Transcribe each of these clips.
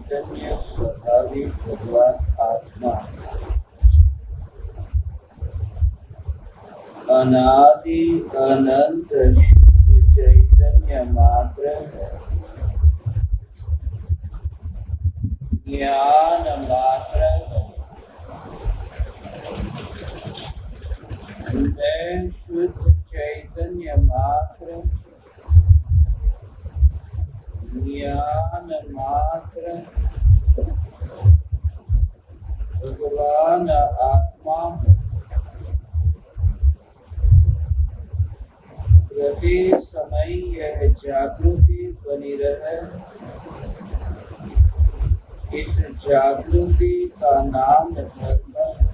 चैतन्य स्वाभाविक भगवान आत्मा अनादि अनंत शुद्ध चैतन्य मात्र है, ज्ञान मात्र है। मैं शुद्ध चैतन्य मात्र, ज्ञान मात्र, भगवान आत्मा प्रति समय यह जागृति बनी रहे। इस जागृति का नाम धर्म है।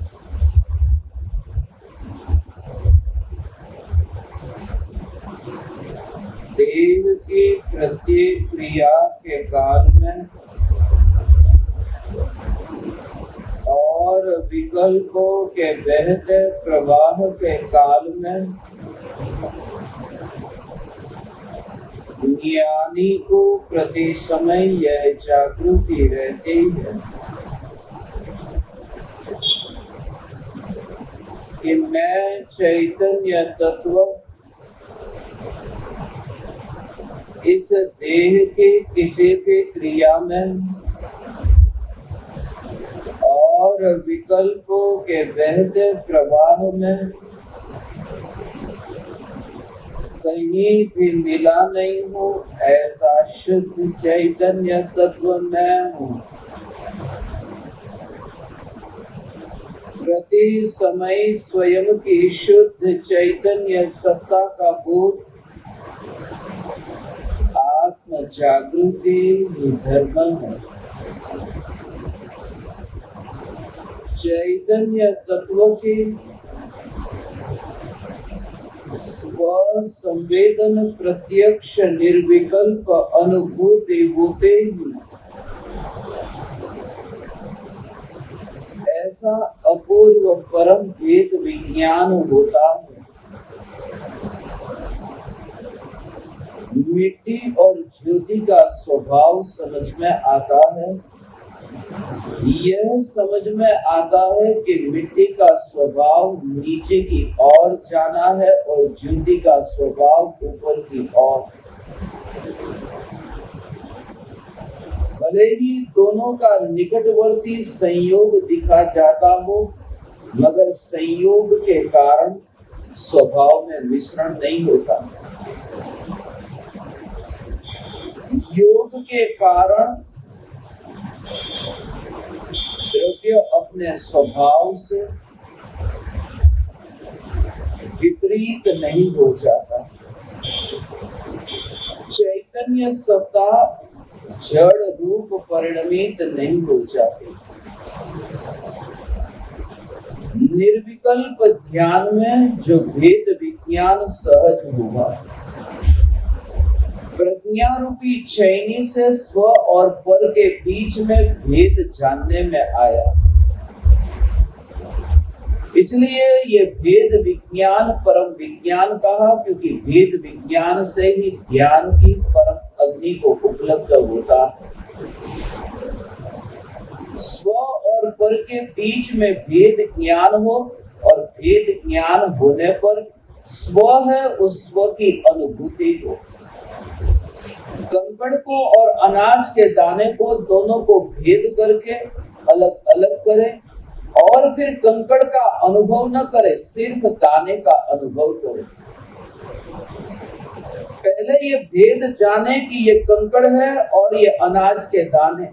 देव की प्रत्येक क्रिया के काल में और विकल्पों के बहते प्रवाह के काल में ज्ञानी को प्रति समय यह जागृति रहती है कि मैं चैतन्य तत्व इस देह के किसी भी क्रिया में और विकल्पों के बहते प्रवाह में कहीं भी मिला नहीं हूँ। ऐसा शुद्ध चैतन्य तत्व मैं हूँ। प्रति समय स्वयं की शुद्ध चैतन्य सत्ता का बोध आत्म जागृति ही धर्म है। चैतन्य तत्व की स्व संवेदन प्रत्यक्ष निर्विकल्प अनुभूति होते ही ऐसा अपूर्व परम भेद विज्ञान होता है। मिट्टी और ज्योति का स्वभाव समझ में आता है। यह समझ में आता है कि मिट्टी का स्वभाव नीचे की ओर जाना है और ज्योति का स्वभाव ऊपर की ओर। भले ही दोनों का निकटवर्ती संयोग दिखा जाता हो, मगर संयोग के कारण स्वभाव में मिश्रण नहीं होता। योग के कारण द्रव्य अपने स्वभाव से विपरीत नहीं हो जाता। चैतन्य सत्ता जड़ रूप परिणमित नहीं हो जाती। निर्विकल्प ध्यान में जो भेद विज्ञान सहज होगा, प्रज्ञा रूपी चैनी से स्व और पर के बीच में भेद जानने में आया। इसलिए ये भेद विज्ञान परम विज्ञान कहा, क्योंकि भेद विज्ञान से ही ध्यान की परम अग्नि को उपलब्ध होता है। स्व और पर के बीच में भेद ज्ञान हो और भेद ज्ञान होने पर स्व है उस स्व की अनुभूति हो। कंकड़ को और अनाज के दाने को दोनों को भेद करके अलग अलग करे और फिर कंकड़ का अनुभव न करे, सिर्फ दाने का अनुभव करे। पहले ये भेद जाने कि ये कंकड़ है और ये अनाज के दाने।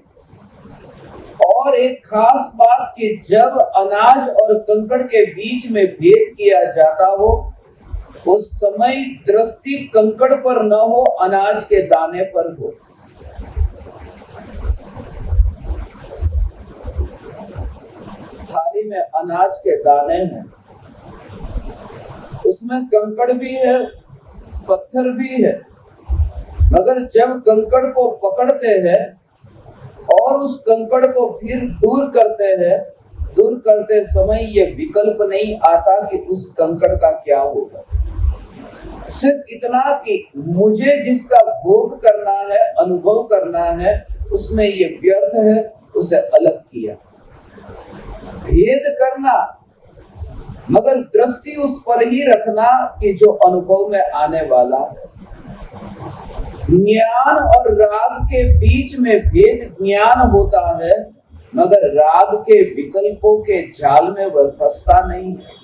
और एक खास बात कि जब अनाज और कंकड़ के बीच में भेद किया जाता हो, उस समय दृष्टि कंकड़ पर न हो, अनाज के दाने पर हो। थाली में अनाज के दाने हैं, उसमें कंकड़ भी है, पत्थर भी है, मगर जब कंकड़ को पकड़ते हैं और उस कंकड़ को फिर दूर करते हैं, दूर करते समय ये विकल्प नहीं आता कि उस कंकड़ का क्या होगा। सिर्फ इतना कि मुझे जिसका भोग करना है, अनुभव करना है, उसमें ये व्यर्थ है, उसे अलग किया। भेद करना मगर दृष्टि उस पर ही रखना कि जो अनुभव में आने वाला है। ज्ञान और राग के बीच में भेद ज्ञान होता है, मगर राग के विकल्पों के जाल में वह फंसता नहीं है।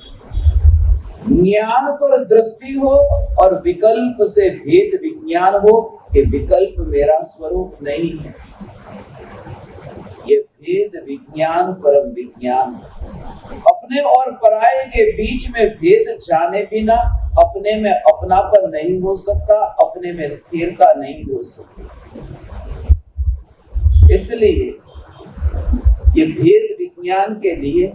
ज्ञान पर दृष्टि हो और विकल्प से भेद विज्ञान हो कि विकल्प मेरा स्वरूप नहीं है। ये भेद विज्ञान परम विज्ञान। अपने और पराये के बीच में भेद जाने बिना अपने में अपनापन नहीं हो सकता, अपने में स्थिरता नहीं हो सकती। इसलिए ये भेद विज्ञान के लिए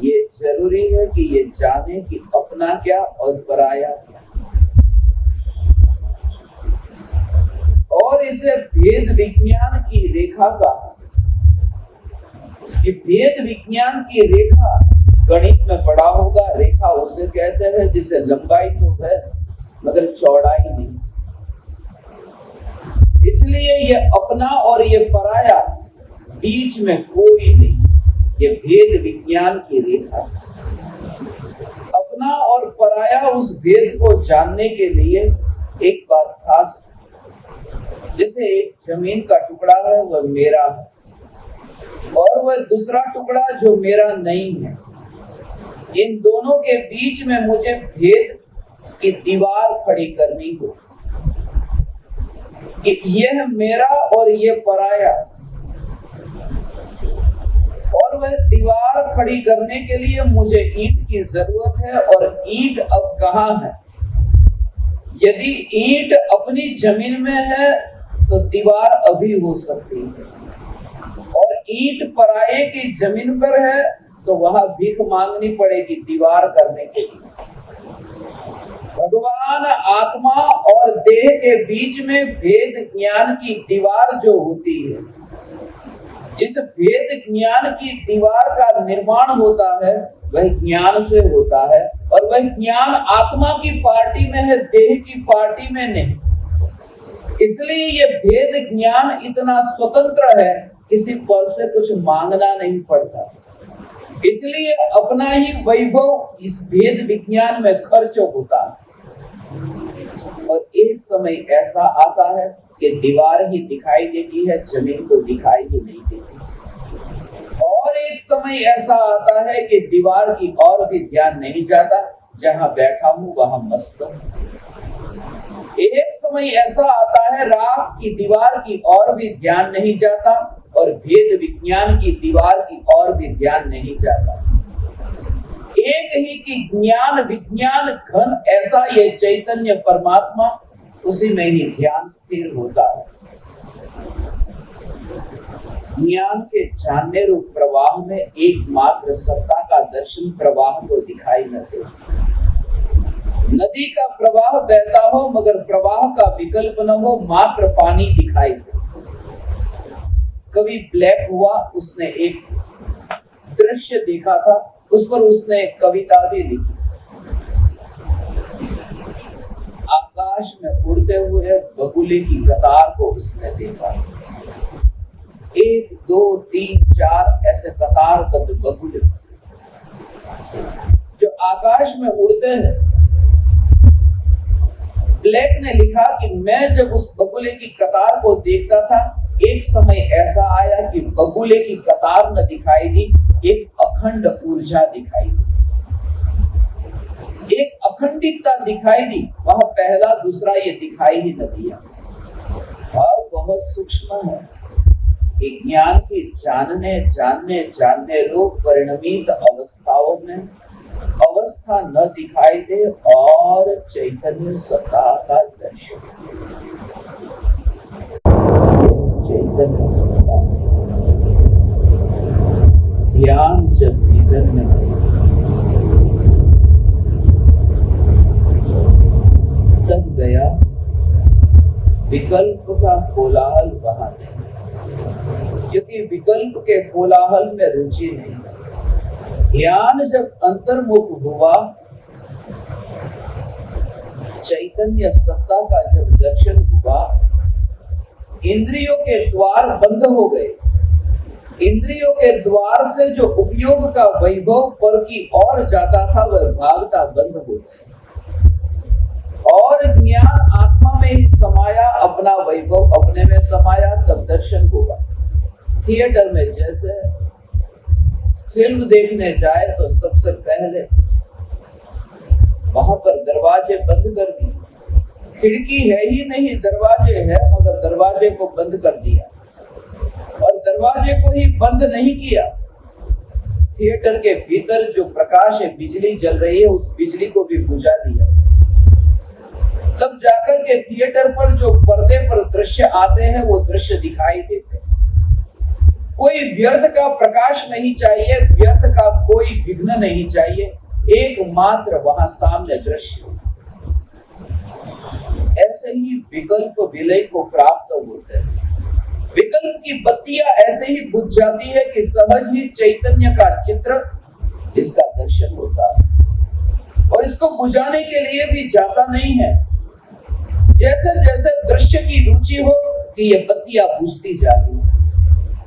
ये जरूरी है कि ये जाने कि अपना क्या और पराया क्या, और इसे भेद विज्ञान की रेखा का, ये भेद विज्ञान की रेखा गणित में पढ़ा होगा। रेखा उसे कहते हैं जिसे लंबाई तो है मगर चौड़ाई नहीं। इसलिए ये अपना और ये पराया बीच में कोई नहीं, ये भेद विज्ञान की रेखा। अपना और पराया उस भेद को जानने के लिए एक बात खास, जैसे एक जमीन का टुकड़ा है वह मेरा है और वह दूसरा टुकड़ा जो मेरा नहीं है, इन दोनों के बीच में मुझे भेद की दीवार खड़ी करनी हो कि यह मेरा और यह पराया। और वह दीवार खड़ी करने के लिए मुझे ईंट की जरूरत है, और ईंट अब कहाँ है? यदि ईंट अपनी जमीन में है तो दीवार अभी हो सकती है, और ईंट पराये की जमीन पर है तो वहां भीख मांगनी पड़ेगी दीवार करने के लिए। भगवान आत्मा और देह के बीच में भेद ज्ञान की दीवार जो होती है, जिस भेद ज्ञान की दीवार का निर्माण होता है वह ज्ञान से होता है, और वह ज्ञान आत्मा की पार्टी में है, देह की पार्टी में नहीं। इसलिए ये भेद ज्ञान इतना स्वतंत्र है, किसी पर से कुछ मांगना नहीं पड़ता। इसलिए अपना ही वैभव इस भेद विज्ञान में खर्च होता है। और एक समय ऐसा आता है कि दीवार ही दिखाई देती है, जमीन तो दिखाई ही नहीं देती। और एक समय ऐसा आता है कि दीवार की और भी ध्यान नहीं जाता, जहां बैठा हूं वहां मस्त हूं। एक समय ऐसा आता है राग की दीवार की और भी ध्यान नहीं जाता, और भेद विज्ञान की दीवार की और भी ध्यान नहीं जाता। एक ही की ज्ञान विज्ञान घन ऐसा ये चैतन्य परमात्मा, उसी में ही ध्यान स्थिर होता है। ज्ञान के जानने रूप प्रवाह में एकमात्र सत्ता का दर्शन प्रवाह को दिखाई न दे। नदी का प्रवाह बहता हो मगर प्रवाह का विकल्प न हो, मात्र पानी दिखाई दे। कभी ब्लैक हुआ, उसने एक दृश्य देखा था, उस पर उसने एक कविता भी लिखी। आकाश में उड़ते हुए बगुले की कतार को उसने देखा। 1 2 3 4 ऐसे कतारबद्ध बगुले जो आकाश में उड़ते हैं। ब्लैक ने लिखा कि मैं जब उस बगुले की कतार को देखता था, एक समय ऐसा आया कि बगुले की कतार न दिखाई दी, एक अखंड ऊर्जा दिखाई दी, एक अखंडितता दिखाई दी। वह पहला दूसरा ये दिखाई ही न दिया। भाव बहुत सूक्ष्म है कि ज्ञान के जानने रूप परिणमित अवस्थाओं में अवस्था न दिखाई दे और चैतन्य सत्ता का दर्शन। चैतन्य सत्ता ध्यान जब भीतर में तब गया, विकल्प का कोलाहल वहां नहीं, क्योंकि विकल्प के कोलाहल में रुचि नहीं। ध्यान जब अंतर्मुख हुआ, चैतन्य सत्ता का जब दर्शन हुआ, इंद्रियों के द्वार बंद हो गए। इंद्रियों के द्वार से जो उपयोग का वैभव पर की ओर जाता था वह भागता बंद हो गया और ज्ञान आत्मा में ही समाया, अपना वैभव अपने में समाया। तब दर्शन होगा। थिएटर में जैसे फिल्म देखने जाए तो सबसे पहले वहां पर दरवाजे बंद कर दिए, खिड़की है ही नहीं, दरवाजे है मगर दरवाजे को बंद कर दिया और दरवाजे को ही बंद नहीं किया। थिएटर के भीतर जो प्रकाश है, बिजली जल रही है, उस बिजली को भी बुझा दिया। तब जाकर के थिएटर पर जो पर्दे पर दृश्य आते हैं वो दृश्य दिखाई देते हैं। कोई व्यर्थ का प्रकाश नहीं चाहिए, व्यर्थ का कोई विघ्न नहीं चाहिए, एकमात्र वहां सामने दृश्य। ऐसे ही विकल्प विलय को प्राप्त होते हैं। विकल्प की बत्तियां ऐसे ही बुझ जाती है कि सहज ही चैतन्य का चित्र इसका दर्शन होता है और इसको बुझाने के लिए भी जाता नहीं है। जैसे जैसे दृश्य की रुचि हो कि ये बत्तियां बुझती जाती है,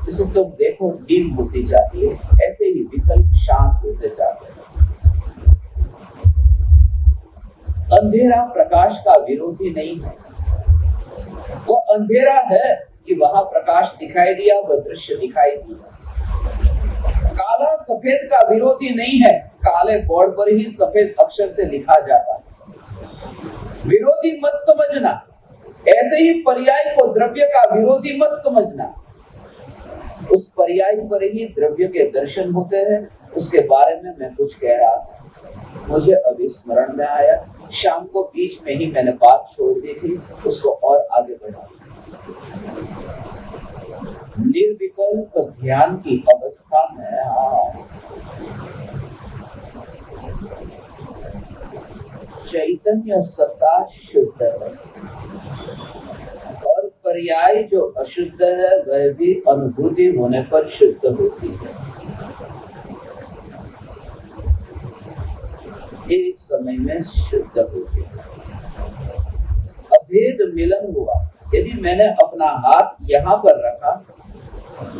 इसे तुम देखो डीम होती जाती है, ऐसे ही विकल्प शांत होते जाते हैं। अंधेरा प्रकाश का विरोधी नहीं है। वो अंधेरा है कि वहां प्रकाश दिखाई दिया, वह दृश्य दिखाई दिया। काला सफेद का विरोधी नहीं है, काले बोर्ड पर ही सफेद अक्षर से लिखा जाता है। विरोधी मत समझना, ऐसे ही पर्याय को द्रव्य का विरोधी मत समझना। उस पर्याय पर ही द्रव्य के दर्शन होते हैं। उसके बारे में मैं कुछ कह रहा था, मुझे अभी स्मरण में आया। शाम को बीच में ही मैंने बात छोड़ दी थी, उसको और आगे बढ़ा। निर्विकल्प ध्यान की अवस्था में चैतन्य सत्ता शुद्ध है और पर्याय जो अशुद्ध है वह भी अनुभूति होने पर शुद्ध होती है। एक समय में शुद्ध होती है। अभेद मिलन हुआ। यदि मैंने अपना हाथ यहाँ पर रखा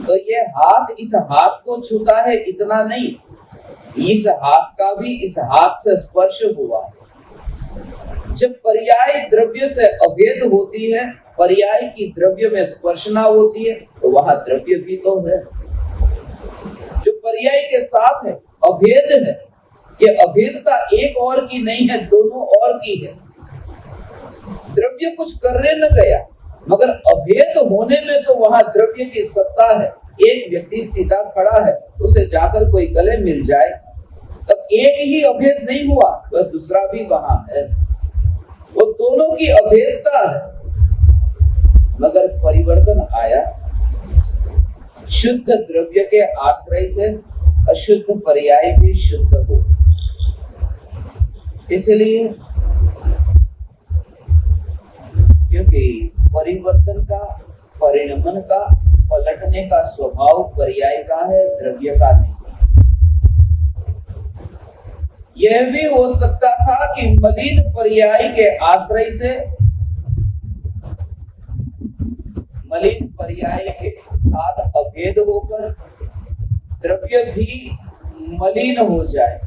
तो ये हाथ इस हाथ को छूता है, इतना नहीं, इस हाथ का भी इस हाथ से स्पर्श हुआ। जब पर्याय द्रव्य से अभेद होती है, पर्याय की द्रव्य में स्पर्शना होती है, तो वहां द्रव्य भी तो है। जो पर्याय के साथ है, अभेद है। ये अभेदता एक और की नहीं है, दोनों और की है। द्रव्य कुछ करने न गया, मगर अभेद होने में तो वहां द्रव्य की सत्ता है। एक व्यक्ति सीधा खड़ा है, उसे जाकर कोई गले मिल जाए, तब एक ही अभेद नहीं हुआ, वह दूसरा भी वहां है। वो दोनों की अभेदता है, मगर परिवर्तन आया। शुद्ध द्रव्य के आश्रय से अशुद्ध पर्याय भी शुद्ध हो। इसलिए क्योंकि परिवर्तन का, परिणमन का, पलटने का स्वभाव पर्याय का है, द्रव्य का नहीं। यह भी हो सकता था कि मलिन पर्याय के आश्रय से, मलिन पर्याय के साथ अभेद होकर द्रव्य भी मलिन हो जाए।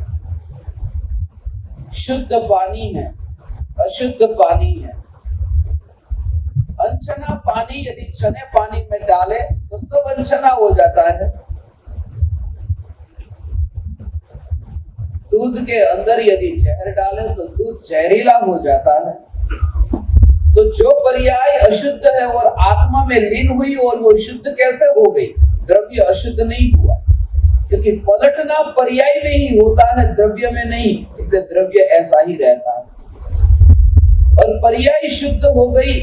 शुद्ध पानी है, अशुद्ध पानी है। अनछना पानी यदि छने पानी में डाले तो सब अनछना हो जाता है। दूध के अंदर यदि जहर डाले तो दूध जहरीला हो जाता है। तो जो पर्याय अशुद्ध है और आत्मा में लीन हुई और वो शुद्ध कैसे हो गई? द्रव्य अशुद्ध नहीं हुआ, क्योंकि पलटना पर्याय में ही होता है, द्रव्य में नहीं। इसलिए द्रव्य ऐसा ही रहता है। और पर्याय शुद्ध हो गई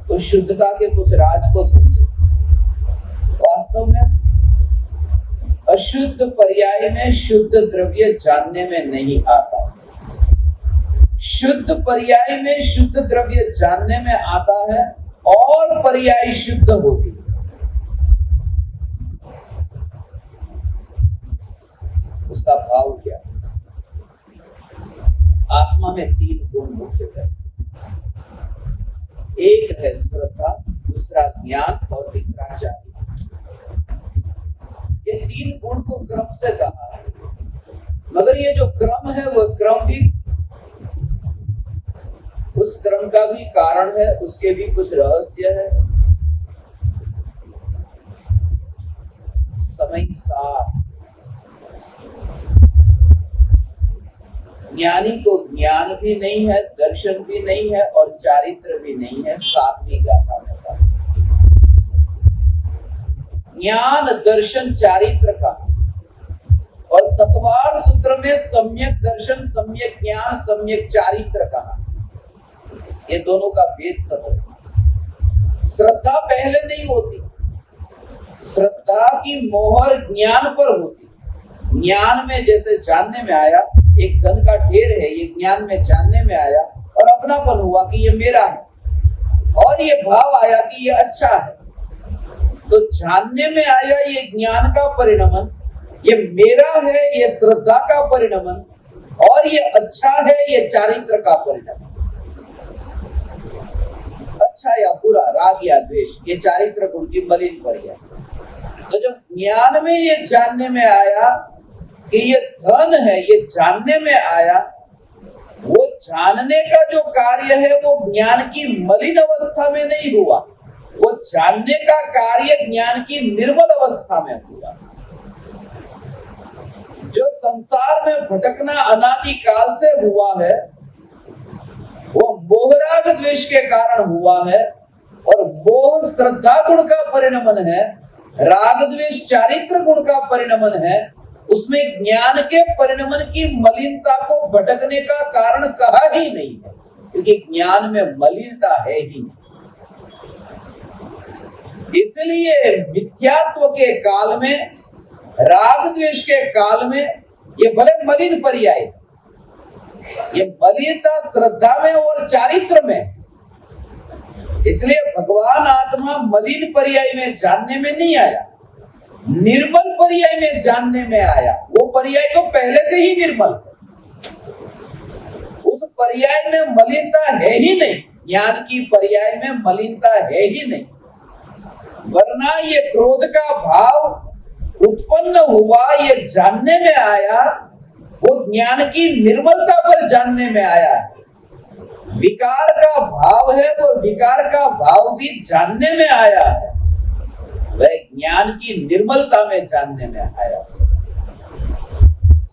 तो शुद्धता के कुछ राज को समझे। वास्तव में अशुद्ध पर्याय में शुद्ध द्रव्य जानने में नहीं आता। शुद्ध पर्याय में शुद्ध द्रव्य जानने में आता है और पर्याय शुद्ध होती है। उसका भाव क्या? आत्मा में 3 गुण मुख्यतः एक है श्रद्धा, दूसरा ज्ञान और तीसरा चारित्र। ये 3 गुण को क्रम से कहा है, मगर ये जो क्रम है वो क्रम भी, उस क्रम का भी कारण है, उसके भी कुछ रहस्य है। समय सार, ज्ञानी को ज्ञान भी नहीं है, दर्शन भी नहीं है और चारित्र भी नहीं है। 7वीं गाथा में था ज्ञान दर्शन चारित्र का, और तत्वार सूत्र में सम्यक दर्शन, सम्यक ज्ञान, सम्यक चारित्र कहा। ये दोनों का भेद समझ। श्रद्धा पहले नहीं होती, श्रद्धा की मोहर ज्ञान पर होती। ज्ञान में जैसे जानने में आया, एक धन का ढेर है, ये ज्ञान में जानने में आया और अपनापन हुआ कि ये मेरा है, और ये भाव आया कि ये अच्छा है, तो जानने में आया ये ज्ञान का परिणमन, ये मेरा है, ये श्रद्धा का परिणमन, और ये अच्छा है, ये चारित्र का परिणमन। अच्छा या बुरा, राग या द्वेष, ये चारित्र गुण की मलिन पर्याय। तो जब ज्ञान में ये जानने में आया कि ये धन है, ये जानने में आया, वो जानने का जो कार्य है वो ज्ञान की मलिन अवस्था में नहीं हुआ, वो जानने का कार्य ज्ञान की निर्मल अवस्था में हुआ। जो संसार में भटकना अनादि काल से हुआ है वो मोह राग द्वेष के कारण हुआ है, और मोह श्रद्धा गुण का परिणमन है, राग द्वेष चारित्र गुण का परिणमन है। उसमें ज्ञान के परिणमन की मलिनता को भटकने का कारण कहा ही नहीं है, क्योंकि ज्ञान में मलिनता है ही नहीं। इसलिए मिथ्यात्व के काल में, राग द्वेष के काल में ये भले मलिन पर्याय, ये मलिनता श्रद्धा में और चारित्र में। इसलिए भगवान आत्मा मलिन पर्याय में जानने में नहीं आया, निर्मल पर्याय में जानने में आया। वो पर्याय तो पहले से ही निर्मल, उस पर्याय में मलिनता है ही नहीं, ज्ञान की पर्याय में मलिनता है ही नहीं। वरना ये क्रोध का भाव उत्पन्न हुआ, ये जानने में आया, वो ज्ञान की निर्मलता पर जानने में आया। विकार का भाव है, वो विकार का भाव भी जानने में आया है, वह ज्ञान की निर्मलता में जानने में आया।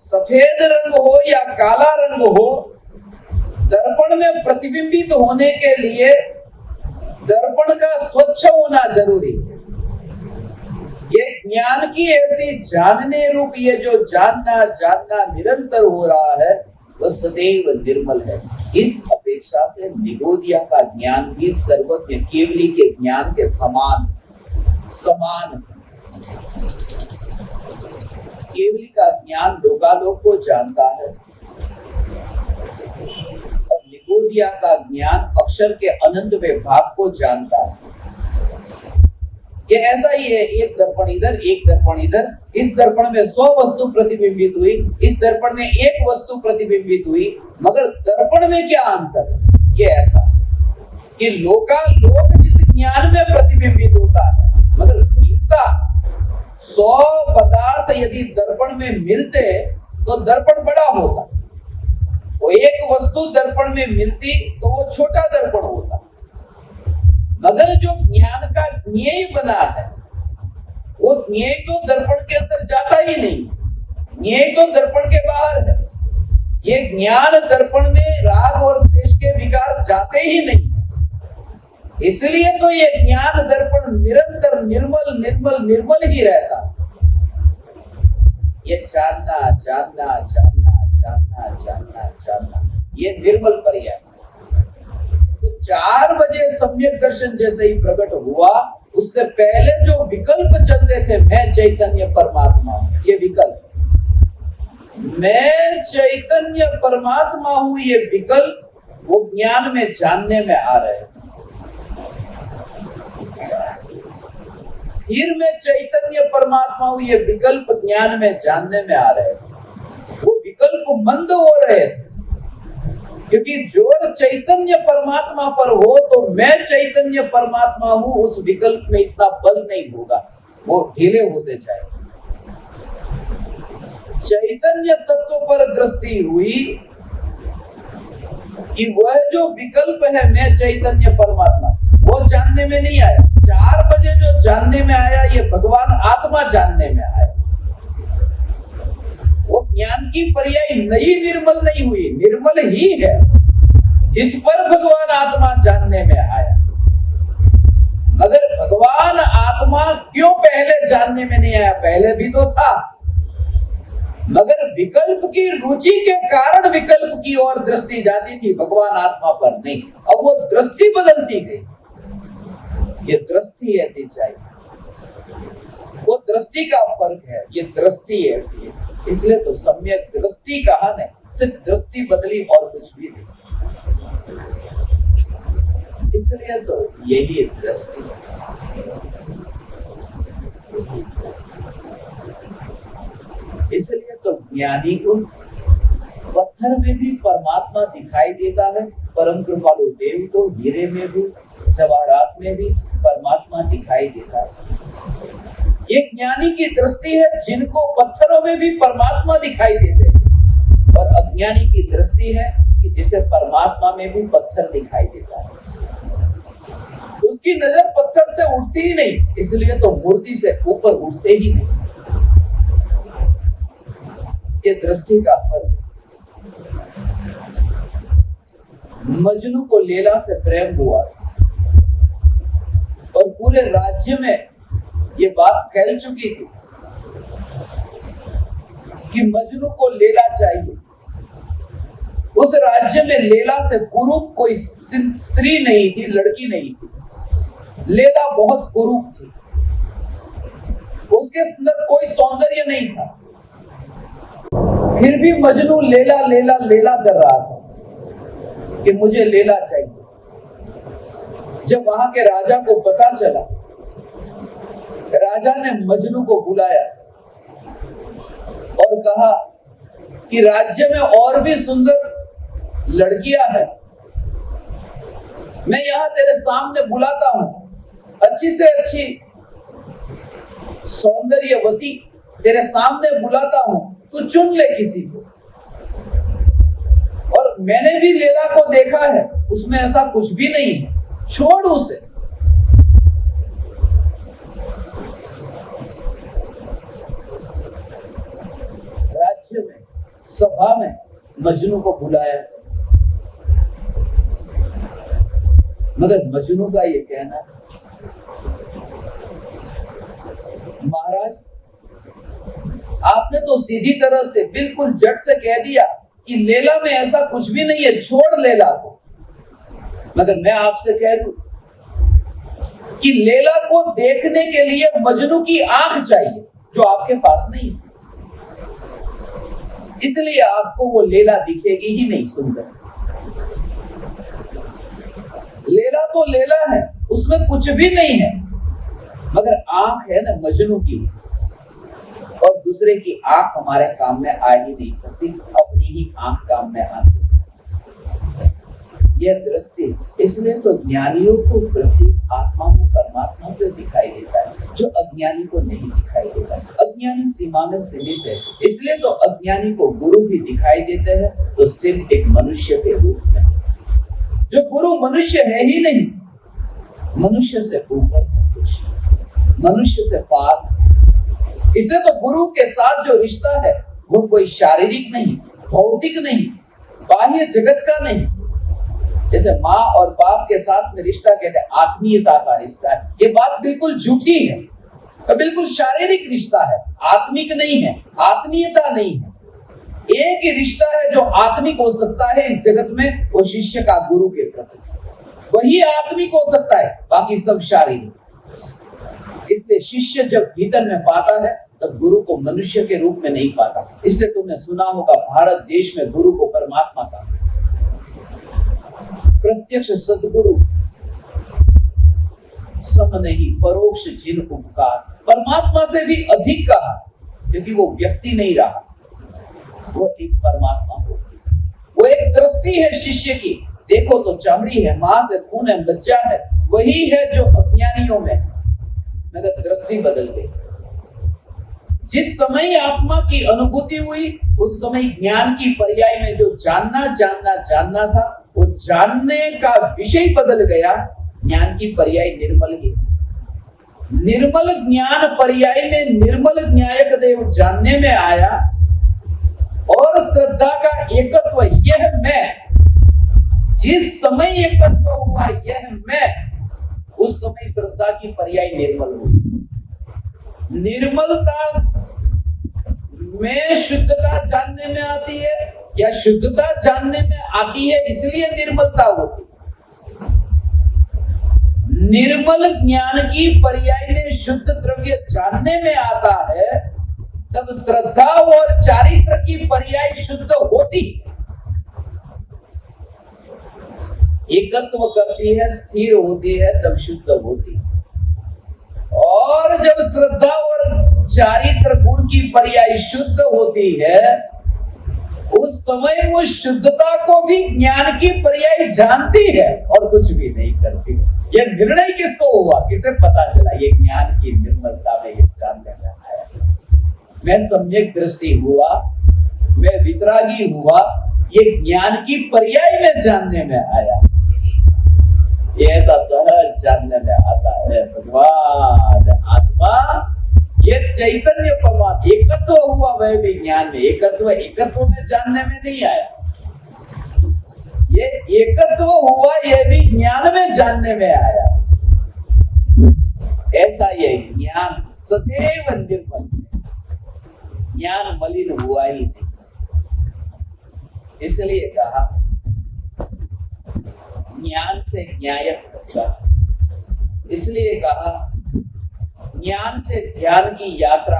सफेद रंग हो या काला रंग हो, दर्पण में प्रतिबिंबित होने के लिए दर्पण का स्वच्छ होना जरूरी है। ये ज्ञान की ऐसी जानने रूप, ये जो जानना जानना निरंतर हो रहा है, वह सदैव निर्मल है। इस अपेक्षा से निगोदिया का ज्ञान भी सर्वज्ञ केवली के ज्ञान के समान केवली का ज्ञान लोकालोक को जानता है, और निगोदिया का ज्ञान अक्षर के अनंत विभाग को जानता है। ये ऐसा ही है, एक दर्पण इधर, एक दर्पण इधर। इस दर्पण में 100 वस्तु प्रतिबिंबित हुई, इस दर्पण में 1 वस्तु प्रतिबिंबित हुई, मगर दर्पण में क्या अंतर? ये ऐसा कि लोकालोक जिस ज्ञान में प्रतिबिंबित होता है, मगर मिलता 100 पदार्थ यदि दर्पण में मिलते तो दर्पण बड़ा होता, वो एक वस्तु दर्पण में मिलती तो वो छोटा दर्पण होता। मगर जो ज्ञान का ज्ञेय बना है, वो ज्ञेय तो दर्पण के अंदर जाता ही नहीं, ज्ञेय तो दर्पण के बाहर है। ये ज्ञान दर्पण में राग और द्वेष के विकार जाते ही नहीं, इसलिए तो ये ज्ञान दर्पण निरंतर निर्मल निर्मल निर्मल ही रहता। ये जानना जानना जानना जानना जानना जानना, ये निर्मल पर्याय। तो 4 बजे सम्यक दर्शन जैसे ही प्रकट हुआ, उससे पहले जो विकल्प चलते थे, मैं चैतन्य परमात्मा हूं, ये विकल्प, मैं चैतन्य परमात्मा हूं, ये विकल्प वो ज्ञान में जानने में आ रहे हैं। फिर मैं चैतन्य परमात्मा हूं, ये विकल्प ज्ञान में जानने में आ रहे हैं। वो विकल्प मंद हो रहे थे, क्योंकि जोर चैतन्य परमात्मा पर हो तो मैं चैतन्य परमात्मा हूं, उस विकल्प में इतना बल नहीं होगा, वो ढीले होते जाए। चैतन्य तत्व पर दृष्टि हुई कि वह जो विकल्प है मैं चैतन्य परमात्मा, वो जानने में नहीं आया। 4 बजे जो जानने में आया ये भगवान आत्मा जानने में आया। वो ज्ञान की पर्याय नई निर्मल नहीं हुई, निर्मल ही है जिस पर भगवान आत्मा जानने में आया। मगर भगवान आत्मा क्यों पहले जानने में नहीं आया? पहले भी तो था, मगर विकल्प की रुचि के कारण विकल्प की ओर दृष्टि जाती थी, भगवान आत्मा पर नहीं। अब वो दृष्टि बदलती गई। ये दृष्टि ऐसी चाहिए, वो दृष्टि का फर्क है, ये दृष्टि ऐसी है। इसलिए तो सम्यक दृष्टि कहा नहीं, सिर्फ दृष्टि बदली और कुछ भी नहीं। इसलिए तो यही दृष्टि, इसलिए तो ज्ञानी को पत्थर में भी परमात्मा दिखाई देता है, परम कृपालु देव को हीरे में भी, जवाहरात में भी परमात्मा दिखाई देता है। ये ज्ञानी की दृष्टि है, जिनको पत्थरों में भी परमात्मा दिखाई देते हैं, और अज्ञानी की दृष्टि है कि जिसे परमात्मा में भी पत्थर दिखाई देता है। उसकी नजर पत्थर से उठती ही नहीं, इसलिए तो मूर्ति से ऊपर उठते ही नहीं। ये दृष्टि का फर्क। मजनू को लैला से प्रेम हुआ था और पूरे राज्य में ये बात फैल चुकी थी कि मजनू को लैला चाहिए। उस राज्य में लैला से कुरूप कोई स्त्री नहीं थी, लड़की नहीं थी। लैला बहुत कुरूप थी, उसके अंदर कोई सौंदर्य नहीं था। फिर भी मजनू लैला लैला लैला कर रहा था कि मुझे लैला चाहिए। जब वहां के राजा को पता चला, राजा ने मजनू को बुलाया और कहा कि राज्य में और भी सुंदर लड़कियां हैं, मैं यहां तेरे सामने बुलाता हूं, अच्छी से अच्छी सौंदर्यवती तेरे सामने बुलाता हूं, तू चुन ले किसी को। और मैंने भी लैला को देखा है, उसमें ऐसा कुछ भी नहीं है, छोड़ उसे। राज्य में सभा में मजनू को बुलाया, मगर मजनू का ये कहना, महाराज आपने तो सीधी तरह से बिल्कुल जट से कह दिया कि लैला में ऐसा कुछ भी नहीं है, छोड़ लैला को। मगर मैं आपसे कह दूं कि लैला को देखने के लिए मजनू की आंख चाहिए, जो आपके पास नहीं है। इसलिए आपको वो लैला दिखेगी ही नहीं सुंदर। लैला तो लैला है, उसमें कुछ भी नहीं है, मगर आंख है ना मजनू की, और दूसरे की आंख हमारे काम में आ ही नहीं सकती, अपनी ही आंख काम में आती। यह दृष्टि, इसलिए तो ज्ञानियों को प्रति आत्मा में परमात्मा को दिखाई देता है, जो अज्ञानी को नहीं दिखाई देता। अज्ञानी सीमा में सीमित है, इसलिए तो अज्ञानी को गुरु भी दिखाई देते हैं, तो सिर्फ एक मनुष्य के रूप में, जो गुरु मनुष्य है ही नहीं, मनुष्य से ऊपर कुछ, मनुष्य से पार। इसलिए तो गुरु के साथ जो रिश्ता है वो कोई शारीरिक नहीं, भौतिक नहीं, बाह्य जगत का नहीं। जैसे माँ और बाप के साथ में रिश्ता कहते हैं, आत्मीयता का रिश्ता है, ये बात बिल्कुल झूठी है, बिल्कुल शारीरिक रिश्ता है, आत्मिक नहीं है, आत्मीयता नहीं है। एक ही रिश्ता है जो आत्मिक हो सकता है इस जगत में, वो शिष्य का गुरु के प्रति, वही आत्मिक हो सकता है, बाकी सब शारीरिक। इसलिए शिष्य जब भीतर में पाता है तब गुरु को मनुष्य के रूप में नहीं पाता। इसलिए तुमने सुना होगा भारत देश में गुरु को परमात्मा का, प्रत्यक्ष सदगुरु सम नहीं परोक्ष जिन उपकार, परमात्मा से भी अधिक कहा, क्योंकि वो व्यक्ति नहीं रहा, वो एक परमात्मा हो। वो एक दृष्टि है शिष्य की। देखो तो चमड़ी है, मांस है, खून है, मज्जा है, वही है जो अज्ञानियों में, मगर दृष्टि बदल गई। जिस समय आत्मा की अनुभूति हुई उस समय ज्ञान की पर्याय में जो जानना था, वो जानने का विषय बदल गया। ज्ञान की पर्याय निर्मल ही। निर्मल ज्ञान पर्याय में निर्मल न्यायक देव जानने में आया और श्रद्धा का एकत्व, यह मैं, जिस समय एकत्व हुआ यह मैं, उस समय श्रद्धा की पर्याय निर्मल हुई। निर्मलता में शुद्धता जानने में आती है या शुद्धता जानने में आती है इसलिए निर्मलता होती। निर्मल ज्ञान की पर्याय में शुद्ध द्रव्य जानने में आता है, तब श्रद्धा और चारित्र की पर्याय शुद्ध होती, एकत्व करती है, स्थिर होती है, तब शुद्ध होती। और जब श्रद्धा और चारित्र गुण की पर्याय शुद्ध होती है, उस समय वो शुद्धता को भी ज्ञान की पर्याय जानती है और कुछ भी नहीं करती। यह निर्णय किसको हुआ, किसे पता चला? ये ज्ञान की निर्मलता में ये जानने में आया। मैं सम्यक दृष्टि हुआ, मैं वितरागी हुआ, ये ज्ञान की पर्याय में जानने में आया। ये ऐसा सहज जानने में आता है। भगवान आत्मा, ये चैतन्य परमात्मा एकत्व हुआ, वह भी ज्ञान में एकत्व में जानने में नहीं आया। ये एकत्व हुआ, यह भी ज्ञान में जानने में आया। ऐसा ये ज्ञान सदैव निर्मल, ज्ञान मलिन हुआ ही नहीं। इसलिए कहा ज्ञान से न्यायत्व का, इसलिए कहा ज्ञान से ध्यान की यात्रा।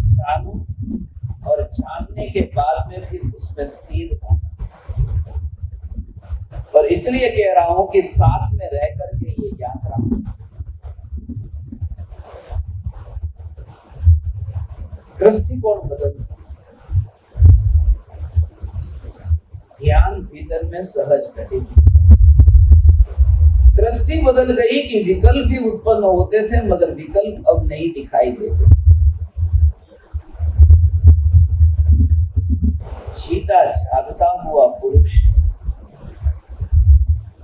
जानो और जानने के बाद में फिर उसमें स्थिर होना। और इसलिए कह रहा हूं कि साथ में रह करके ये यात्रा, दृष्टिकोण बदल, ध्यान भीतर में सहज घटेगी। दृष्टि बदल गई कि विकल्प भी उत्पन्न होते थे, मगर विकल्प अब नहीं दिखाई देते। जीता जागता हुआ पुरुष,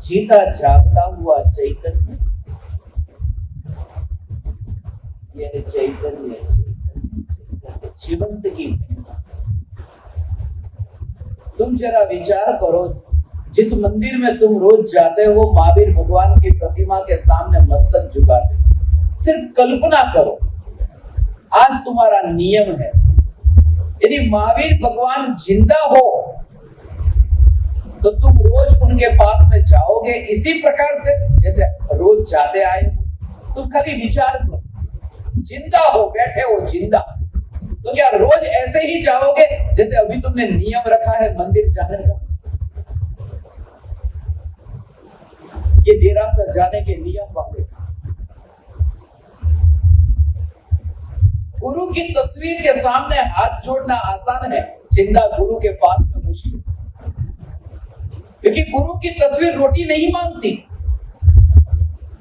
जीता जागता हुआ चैतन्य, यह चैतन्य जीवंत की। तुम जरा विचार करो, जिस मंदिर में तुम रोज जाते हो, महावीर भगवान की प्रतिमा के सामने मस्तक झुकाते, सिर्फ कल्पना करो, आज तुम्हारा नियम है, यदि महावीर भगवान जिंदा हो तो तुम रोज उनके पास में जाओगे इसी प्रकार से जैसे रोज जाते आए। तुम खाली विचार करो, जिंदा हो, बैठे हो जिंदा, तो क्या रोज ऐसे ही जाओगे जैसे अभी तुमने नियम रखा है मंदिर जाने का? ये देरासर जाने के नियम वाले। गुरु की तस्वीर के सामने हाथ जोड़ना आसान है, जिंदा गुरु के पास में मुश्किल, क्योंकि गुरु की तस्वीर रोटी नहीं मांगती।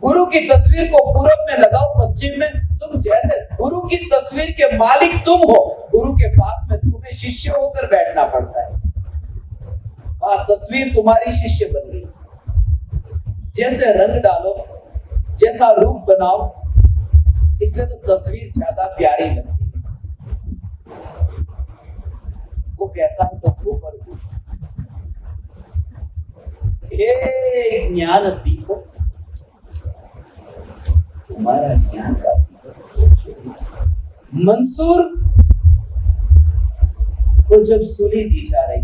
गुरु की तस्वीर को पूरब में लगाओ, पश्चिम में, तुम जैसे गुरु की तस्वीर के मालिक तुम हो, गुरु के पास में तुम्हें शिष्य होकर बैठना पड़ता है। तस्वीर तुम्हारी शिष्य बन गई। जैसे रंग डालो, जैसा रूप बनाओ, इसलिए तो तस्वीर ज्यादा प्यारी लगती है। वो कहता है तो गोबर को, हे ज्ञान दीपक, तुम्हारा ज्ञान का मंसूर को जब सूली दी जा रही,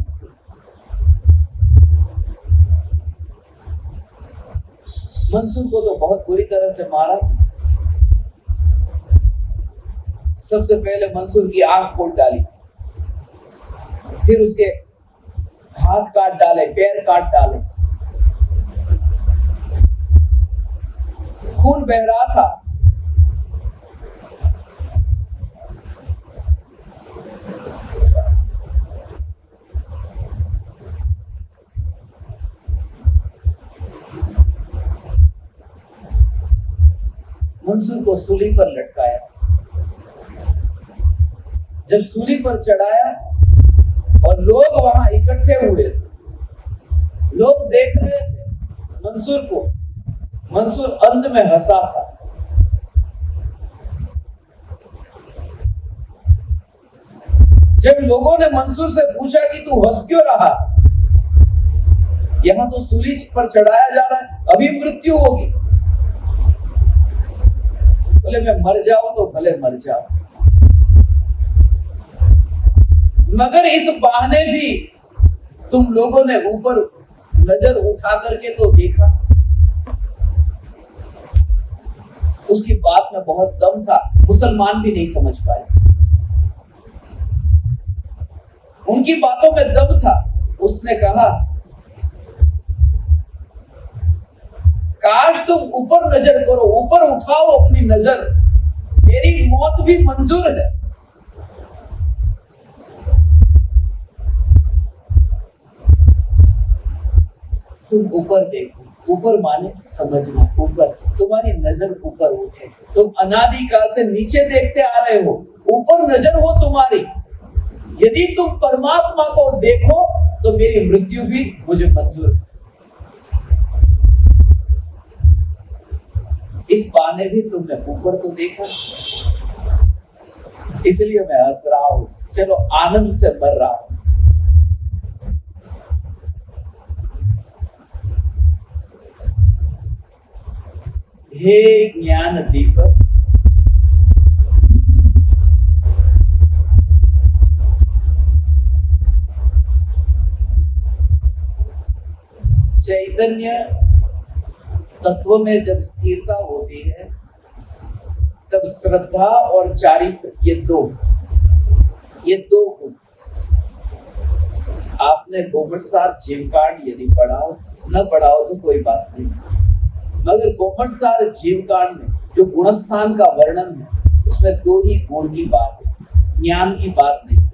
मंसूर को तो बहुत बुरी तरह से मारा। सबसे पहले मंसूर की आंख फोड़ डाली, फिर उसके हाथ काट डाले, पैर काट डाले, खून बह रहा था। मंसूर को सूली पर लटकाया। जब सूली पर चढ़ाया और लोग वहां इकट्ठे हुए थे, लोग देख रहे थे मंसूर को। मंसूर अंत में हंसा था। जब लोगों ने मंसूर से पूछा कि तू हंस क्यों रहा, यहां तो सूली पर चढ़ाया जा रहा है, अभी मृत्यु होगी। बोले मैं मर जाऊं तो भले मर जाऊं, मगर इस बहाने भी तुम लोगों ने ऊपर नजर उठा करके तो देखा। उसकी बात में बहुत दम था, मुसलमान भी नहीं समझ पाए। उनकी बातों में दम था। उसने कहा, काश तुम ऊपर नजर करो, ऊपर उठाओ अपनी नजर, मेरी मौत भी मंजूर है। तुम ऊपर देखो, ऊपर माने समझना, ऊपर तुम्हारी नजर ऊपर उठे। तुम अनादिकाल से नीचे देखते आ रहे हो, ऊपर नजर हो तुम्हारी। यदि तुम परमात्मा को देखो तो मेरी मृत्यु भी मुझे मंजूर है। इस बहाने भी तुमने ऊपर को देखा, इसलिए मैं हंस रहा हूं, चलो आनंद से मर रहा हूं। हे ज्ञान दीपक, चैतन्य तत्व में जब स्थिरता होती है तब श्रद्धा और चारित्र ये दो गुण। आपने गोमटसार जीवकांड यदि पढ़ाओ न पढ़ाओ तो कोई बात नहीं, मगर गोमटसार जीवकांड में जो गुणस्थान का वर्णन है उसमें दो ही गुण की बात है, ज्ञान की बात नहीं है।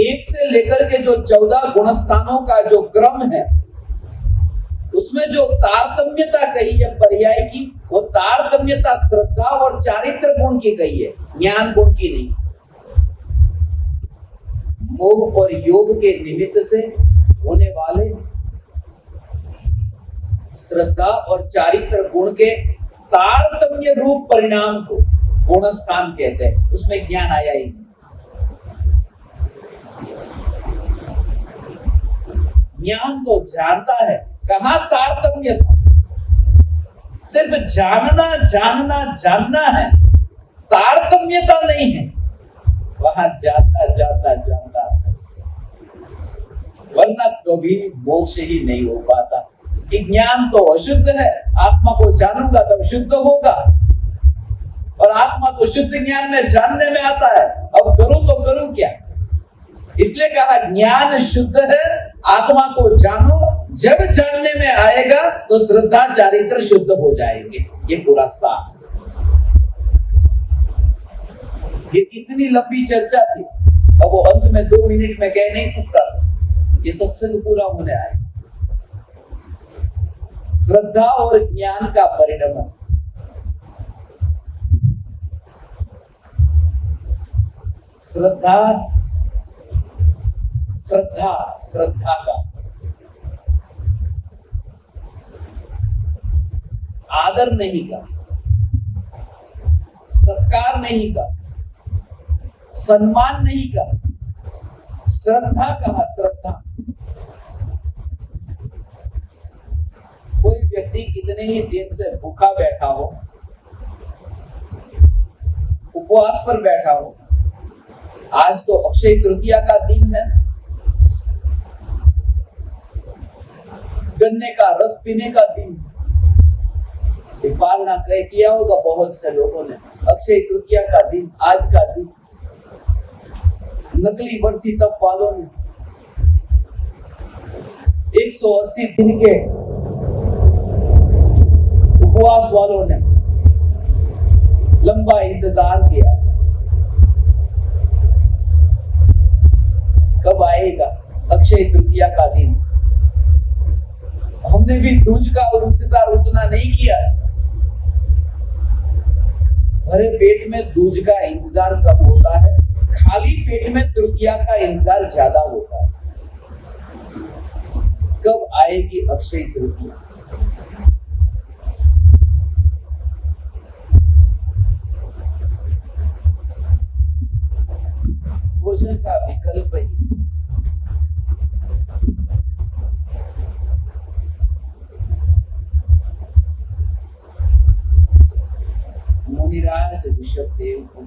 एक से लेकर के जो 14 गुणस्थानों का जो क्रम है उसमें जो तारतम्यता कही है पर्याय की, वो तारतम्यता श्रद्धा और चारित्र गुण की कही है, ज्ञान गुण की नहीं। मोह और योग के निमित्त से होने वाले श्रद्धा और चारित्र गुण के तारतम्य रूप परिणाम को गुणस्थान कहते हैं, उसमें ज्ञान आया ही। ज्ञान तो जानता है, कहां तारतम्य था, सिर्फ जानना जानना जानना है, तारतम्यता नहीं है। वहां जानता जानता जानता, वरना कभी मोक्ष ही नहीं हो पाता। कि ज्ञान तो अशुद्ध है, आत्मा को जानूंगा तब शुद्ध होगा, और आत्मा तो शुद्ध ज्ञान में जानने में आता है। अब करूं तो करूं क्या, इसलिए कहा ज्ञान शुद्ध है, आत्मा को जानो, जब जानने में आएगा तो श्रद्धा चारित्र शुद्ध हो जाएंगे। ये पूरा सार। ये इतनी लंबी चर्चा थी, अब वो अंत में 2 मिनट में कह नहीं सकता। ये सत्संग पूरा होने आए। श्रद्धा और ज्ञान का परिणमन। श्रद्धा श्रद्धा श्रद्धा का आदर नहीं का, सत्कार नहीं का, सम्मान नहीं का, श्रद्धा कहा। श्रद्धा कोई व्यक्ति कितने ही दिन से भूखा बैठा हो, उपवास पर बैठा हो, आज तो अक्षय तृतीया का दिन है, गन्ने का रस पीने का दिन, पालना किया होगा बहुत से लोगों ने। अक्षय तृतीया का दिन, आज का दिन, नकली बरसी तब वालों ने 180 दिन के उपवास वालों ने लंबा इंतजार किया, कब आएगा अक्षय तृतीया का दिन। हमने भी दूज का इंतजार उतना नहीं किया, भरे पेट में दूज का इंतजार कब होता है, खाली पेट में तृतीया का इंतजार ज्यादा होता है। कब आएगी अक्षय तृतीया? भोजन का विकल्प ही मुनिराज ऋषभदेव को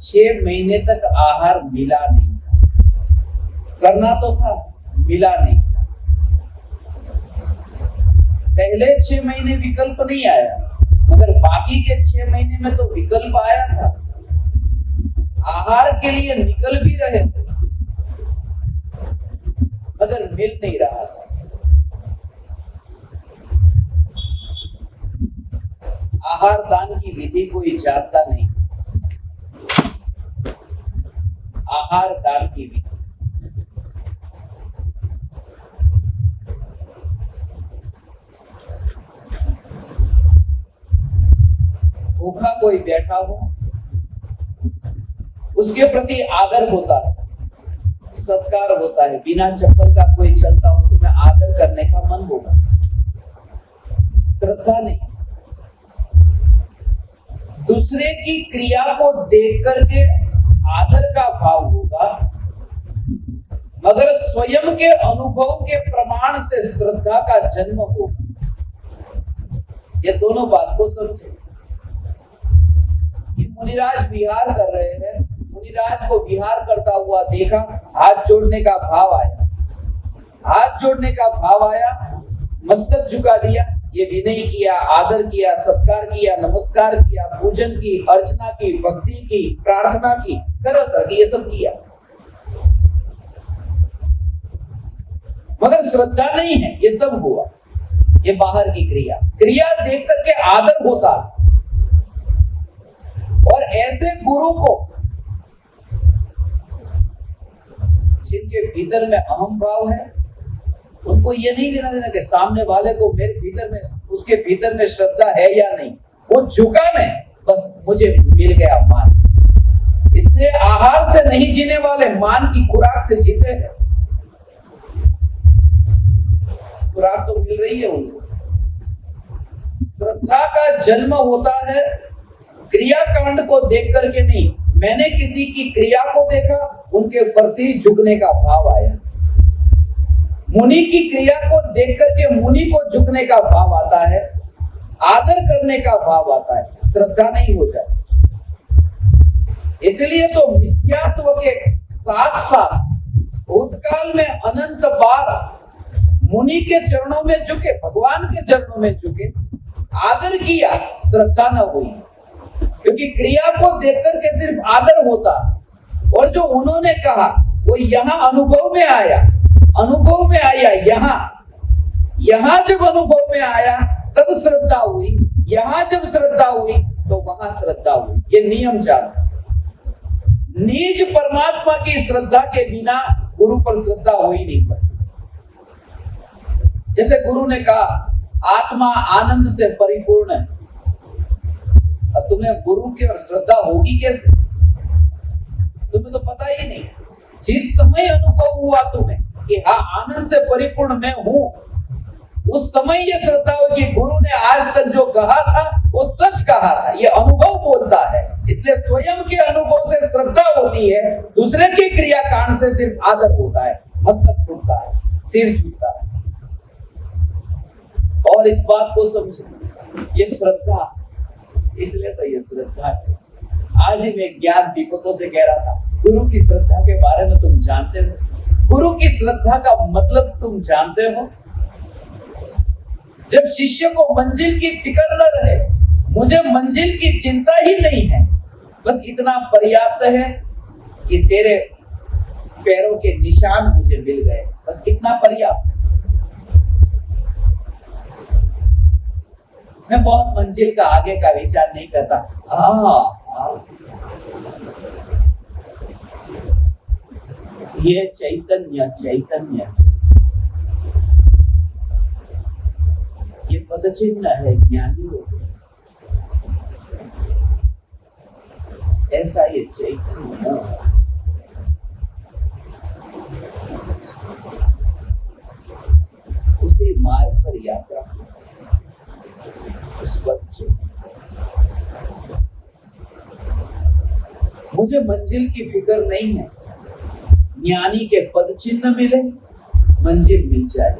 6 महीने तक आहार मिला नहीं था। करना तो था, मिला नहीं था। पहले 6 महीने विकल्प नहीं आया, मगर बाकी के 6 महीने में तो विकल्प आया था। आहार के लिए निकल भी रहे थे, मगर मिल नहीं रहा था। आहार दान की विधि कोई जानता नहीं। आहार दान की विधि भूखा कोई बैठा हो, उसके प्रति आदर होता है, सत्कार होता है। बिना चप्पल का कोई चलता हो, तुम्हें आदर करने का मन होगा, श्रद्धा नहीं। दूसरे की क्रिया को देख करके आदर का भाव होगा, मगर स्वयं के अनुभव के प्रमाण से श्रद्धा का जन्म होगा। ये दोनों बात को समझे। मुनिराज विहार कर रहे हैं, मुनिराज को विहार करता हुआ देखा, हाथ जोड़ने का भाव आया। हाथ जोड़ने का भाव आया, मस्तक झुका दिया, ये विनय किया, आदर किया, सत्कार किया, नमस्कार किया, पूजन की, अर्चना की, भक्ति की, प्रार्थना की, तरह तरह की ये सब किया, मगर श्रद्धा नहीं है। ये सब हुआ, ये बाहर की क्रिया। क्रिया देख करके आदर होता। और ऐसे गुरु को जिनके भीतर में अहम भाव है, उनको ये नहीं लेना देना कि सामने वाले को मेरे भीतर में, उसके भीतर में श्रद्धा है या नहीं। वो झुका नहीं, बस मुझे मिल गया मान। इसलिए आहार से नहीं जीने वाले मान की खुराक से जीते हैं। खुराक तो मिल रही है उनको। श्रद्धा का जन्म होता है क्रियाकांड को देख करके नहीं। मैंने किसी की क्रिया को देखा, उनके प्रति झुकने का भाव आया। मुनि की क्रिया को देख करके मुनि को झुकने का भाव आता है, आदर करने का भाव आता है, श्रद्धा नहीं हो जाए। इसलिए तो मिथ्यात्व के साथ साथ भूतकाल में अनंत बार मुनि के चरणों में झुके, भगवान के चरणों में झुके, आदर किया, श्रद्धा न हुई। क्योंकि क्रिया को देख करके सिर्फ आदर होता, और जो उन्होंने कहा वो यहाँ अनुभव में आया, अनुभव में आया। यहाँ जब अनुभव में आया तब श्रद्धा हुई, यहाँ जब श्रद्धा हुई तो वहां श्रद्धा हुई। ये नियम जानना। निज परमात्मा की श्रद्धा के बिना गुरु पर श्रद्धा हो ही नहीं सकती। जैसे गुरु ने कहा आत्मा आनंद से परिपूर्ण है, अब तुम्हें गुरु की और श्रद्धा होगी कैसे? तुम्हें तो पता ही नहीं। जिस समय अनुभव हुआ तुम्हें कि हाँ आनंद से परिपूर्ण मैं हूं, उस समय ये श्रद्धा हो कि गुरु ने आज तक जो कहा था वो सच कहा था। ये अनुभव बोलता है। इसलिए स्वयं के अनुभव से श्रद्धा होती है, दूसरे के क्रियाकांड से सिर्फ आदर होता है, मस्तक टूटता है, सिर झुकता है। और इस बात को समझे, ये श्रद्धा, इसलिए तो ये श्रद्धा है। आज ही मैं ज्ञान दीपकों से कह रहा था, गुरु की श्रद्धा के बारे में तुम जानते हो? गुरु की श्रद्धा का मतलब तुम जानते हो? जब शिष्य को मंजिल की फिक्र न रहे, मुझे मंजिल की चिंता ही नहीं है, बस इतना पर्याप्त है कि तेरे पैरों के निशान मुझे मिल गए, बस इतना पर्याप्त है। मैं बहुत मंजिल का आगे का विचार नहीं करता। ये चैतन्य चैतन्य पद चिन्ह है, ज्ञानी हो गए। ऐसा ये चैतन्य उसी मार्ग पर यात्रा, उस बच्चे मुझे मंजिल की फिक्र नहीं है, ज्ञानी के पद चिन्ह मिले, मंजिल मिल जाए।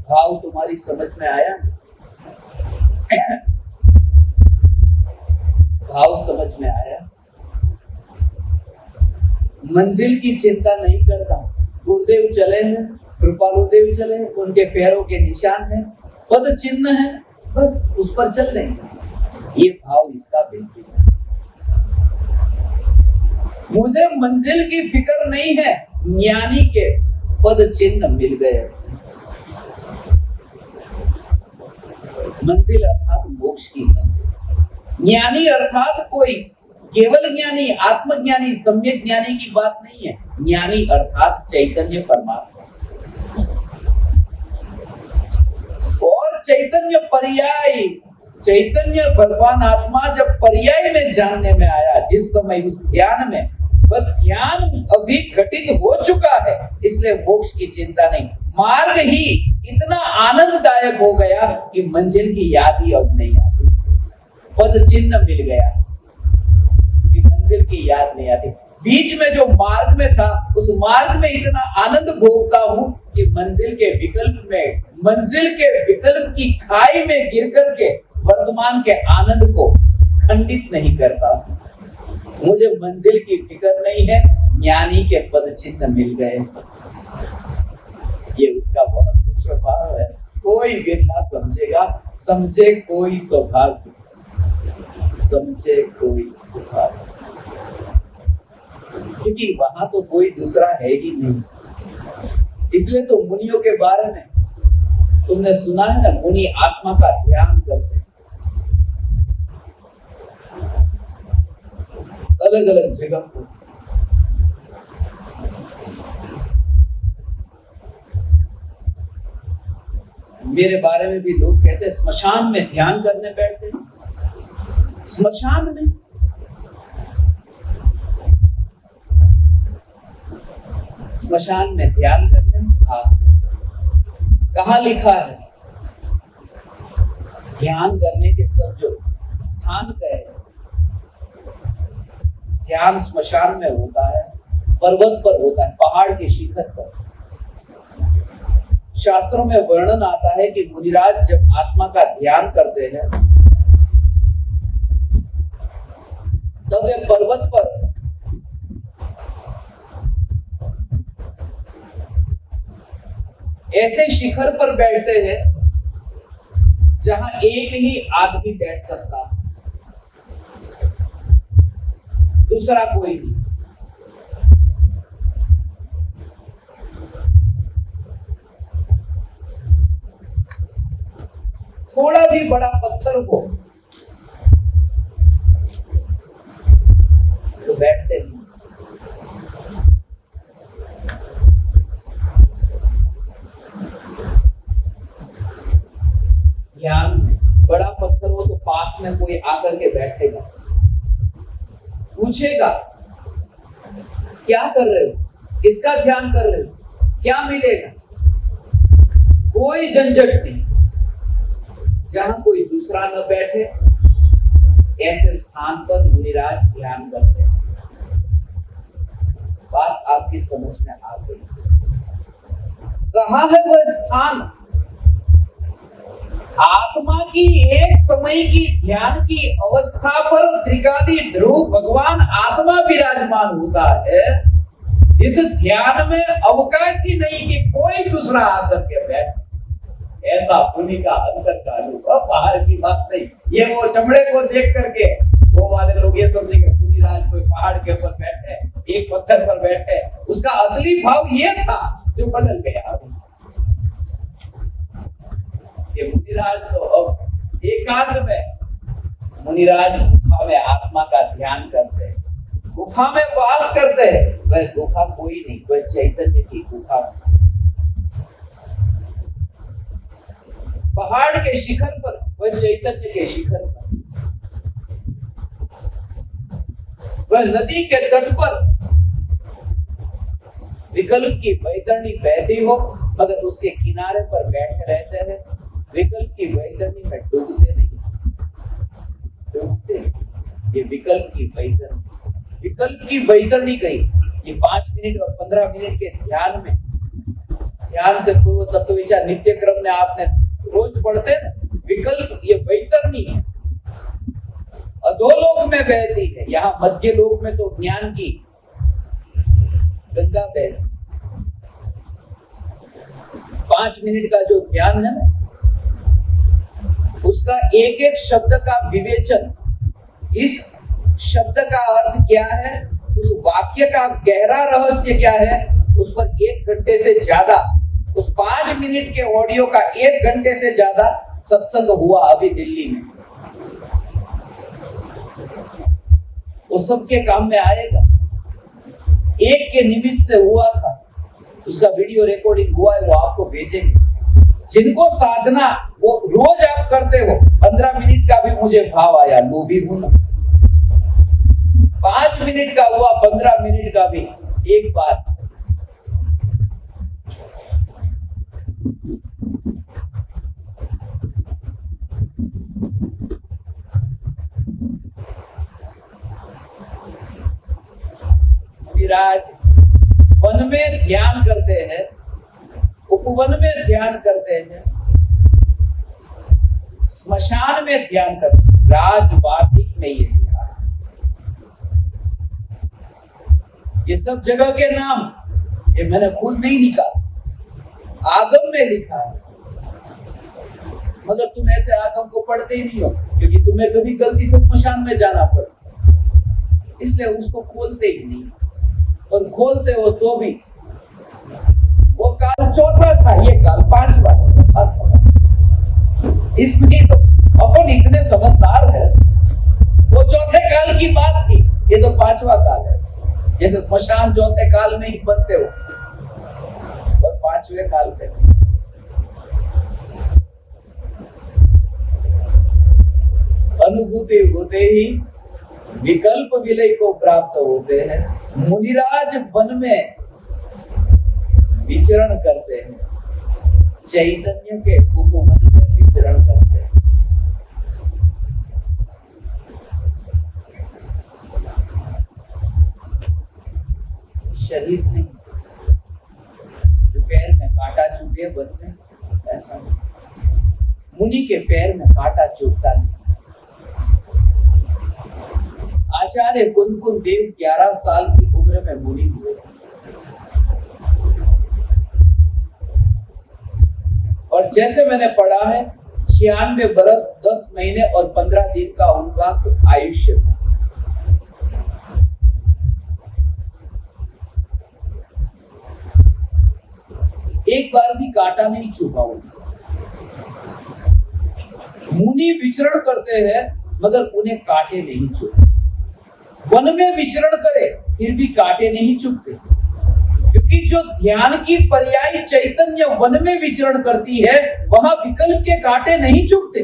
भाव तुम्हारी समझ में आया? भाव समझ में आया? मंजिल की चिंता नहीं करता। गुरुदेव चले हैं, कृपालुदेव चले हैं, उनके पैरों के निशान हैं, पद चिन्ह है, बस उस पर चल लेंगे। ये भाव इसका बिल्कुल है। मुझे मंजिल की फिक्र नहीं है, ज्ञानी के पद चिन्ह मिल गए। मंजिल अर्थात मोक्ष की मंजिल। ज्ञानी अर्थात कोई केवल ज्ञानी, आत्मज्ञानी, सम्यक ज्ञानी की बात नहीं है। ज्ञानी अर्थात चैतन्य परमात्मा। और चैतन्य पर्याय, चैतन्य भगवान आत्मा जब पर्याय में जानने में आया, जिस समय उस ध्यान में, वह ध्यान अभी घटित हो चुका है, इसलिए मोक्ष की चिंता नहीं। मार्ग ही इतना आनंददायक हो गया कि मंजिल की याद ही अब नहीं आती, पद चिन्ह मिल गया कि मंजिल की याद नहीं आती। बीच में जो मार्ग में था, उस मार्ग में इतना आनंद भोगता हूं कि मंजिल के विकल्प की खाई में गिर करके वर्तमान के आनंद को खंडित नहीं करता। मुझे मंजिल की फिक्र नहीं है, ज्ञानी के पद चिन्ह मिल गए। ये उसका बहुत सूक्ष्म भाव है। कोई बिरला समझेगा, समझे कोई सौभाग्य, समझे कोई सौभाग्य, क्योंकि वहां तो कोई दूसरा है ही नहीं। इसलिए तो मुनियों के बारे में तुमने सुना है ना, मुनि आत्मा का ध्यान करते हैं अलग अलग जगह पर। मेरे बारे में भी लोग कहते हैं स्मशान में ध्यान करने बैठते हैं। स्मशान में ध्यान करने? हाँ, कहाँ लिखा है? ध्यान करने के सब जो स्थान गए, ध्यान स्मशान में होता है, पर्वत पर होता है, पहाड़ के शिखर पर। शास्त्रों में वर्णन आता है कि मुनिराज जब आत्मा का ध्यान करते हैं, तब वे पर्वत पर ऐसे शिखर पर बैठते हैं जहां एक ही आदमी बैठ सकता, दूसरा कोई नहीं। थोड़ा भी बड़ा पत्थर हो तो बैठते नहीं। ध्यान में बड़ा पत्थर हो तो पास में कोई आकर के बैठेगा, पूछेगा क्या कर रहे हो, किसका ध्यान कर रहे हो, क्या मिलेगा। कोई झंझट नहीं। जहां कोई दूसरा न बैठे, ऐसे स्थान पर मुनिराज ध्यान करते हैं। बात आपकी समझ में आ गई? कहां है वह स्थान? आत्मा की एक समय की ध्यान की अवस्था पर त्रिकाली ध्रुव भगवान आत्मा विराजमान होता है। इस ध्यान में अवकाश ही नहीं कि कोई दूसरा आकर के बैठे। ऐसा पुण्य का अंतर का अनुभव, बाहर की बात नहीं। ये वो चमड़े को देख करके वो वाले लोग ये समझेंगे मुनिराज कोई पहाड़ के ऊपर बैठे, एक पत्थर पर बैठे। उसका असली भाव ये था जो बदल गया। ये मुनिराज तो अब एकांत में, मुनिराज गुफा में आत्मा का ध्यान करते हैं, गुफा में वास करते हैं। वह गुफा कोई नहीं, वह चैतन्य की गुफा। पहाड़ के शिखर पर, वह चैतन्य के शिखर पर, वह नदी के तट पर विकल्प की वैतरणी बहती हो, मगर उसके किनारे पर बैठ रहते हैं। विकल्प की वैतरणी में डूबते नहीं, डूबते नहीं। ये विकल्प की वैतरणी, विकल्प की वैतरणी कही। ये 5 मिनट और 15 मिनट के ध्यान में, ध्यान से पूर्व तत्व विचार नित्य क्रम में आपने रोज पढ़ते हैं। विकल्प ये वैतरणी है, अधोलोक में बहती है। यहाँ मध्य लोक में तो ज्ञान की गंगा बहती। 5 मिनट का जो ध्यान है ना, उसका एक एक शब्द का विवेचन, इस शब्द का अर्थ क्या है, उस वाक्य का गहरा रहस्य क्या है, उस पर 1 घंटे से ज्यादा, उस 5 मिनट के ऑडियो का 1 घंटे से ज्यादा सत्संग हुआ अभी दिल्ली में। वो सबके काम में आएगा। एक के निमित्त से हुआ था, उसका वीडियो रिकॉर्डिंग हुआ है, वो आपको भेजेंगे। जिनको साधना वो रोज आप करते हो, 15 मिनट का भी मुझे भाव आया, लोभी हूं ना। 5 मिनट का हुआ, 15 मिनट का भी, एक बार विराज वन में ध्यान करते हैं, उपवन में ध्यान करते हैं, स्मशान में ध्यान करते हैं, राज वार्तिक में ये लिखा है। ये सब जगह के नाम ये मैंने खुद नहीं निकाला, आगम में लिखा है। मगर तुम ऐसे आगम को पढ़ते ही नहीं हो, क्योंकि तुम्हें कभी गलती से स्मशान में जाना पड़ता, इसलिए उसको खोलते ही नहीं। और खोलते हो तो भी वो काल चौथा था, ये काल 5वां। इसमें तो अपन इतने समझदार है, वो चौथे काल की बात थी, ये तो 5वां काल है। जैसे स्मशान चौथे काल में ही बनते हो और 5वें काल पे। अनुभूति होते ही विकल्प विलय को प्राप्त होते हैं। मुनिराज वन में विचरण करते हैं, चैतन्य के उपवन में विचरण करते हैं। शरीर नहीं, जो पैर में कांटा चुभे वन में, ऐसा नहीं। मुनि के पैर में कांटा चुभता नहीं। आचार्य कुंदकुंद देव 11 साल की उम्र में मुनि हुए और जैसे मैंने पढ़ा है 96 बरस 10 महीने और 15 दिन का उनका आयुष्य था। एक बार भी कांटा नहीं चुभा उनको। मुनि विचरण करते हैं मगर उन्हें कांटे नहीं चुभते। वन में विचरण करे फिर भी कांटे नहीं चुभते, क्योंकि जो ध्यान की पर्यायी चैतन्य वन में विचरण करती है, वहां विकल्प के कांटे नहीं चुभते।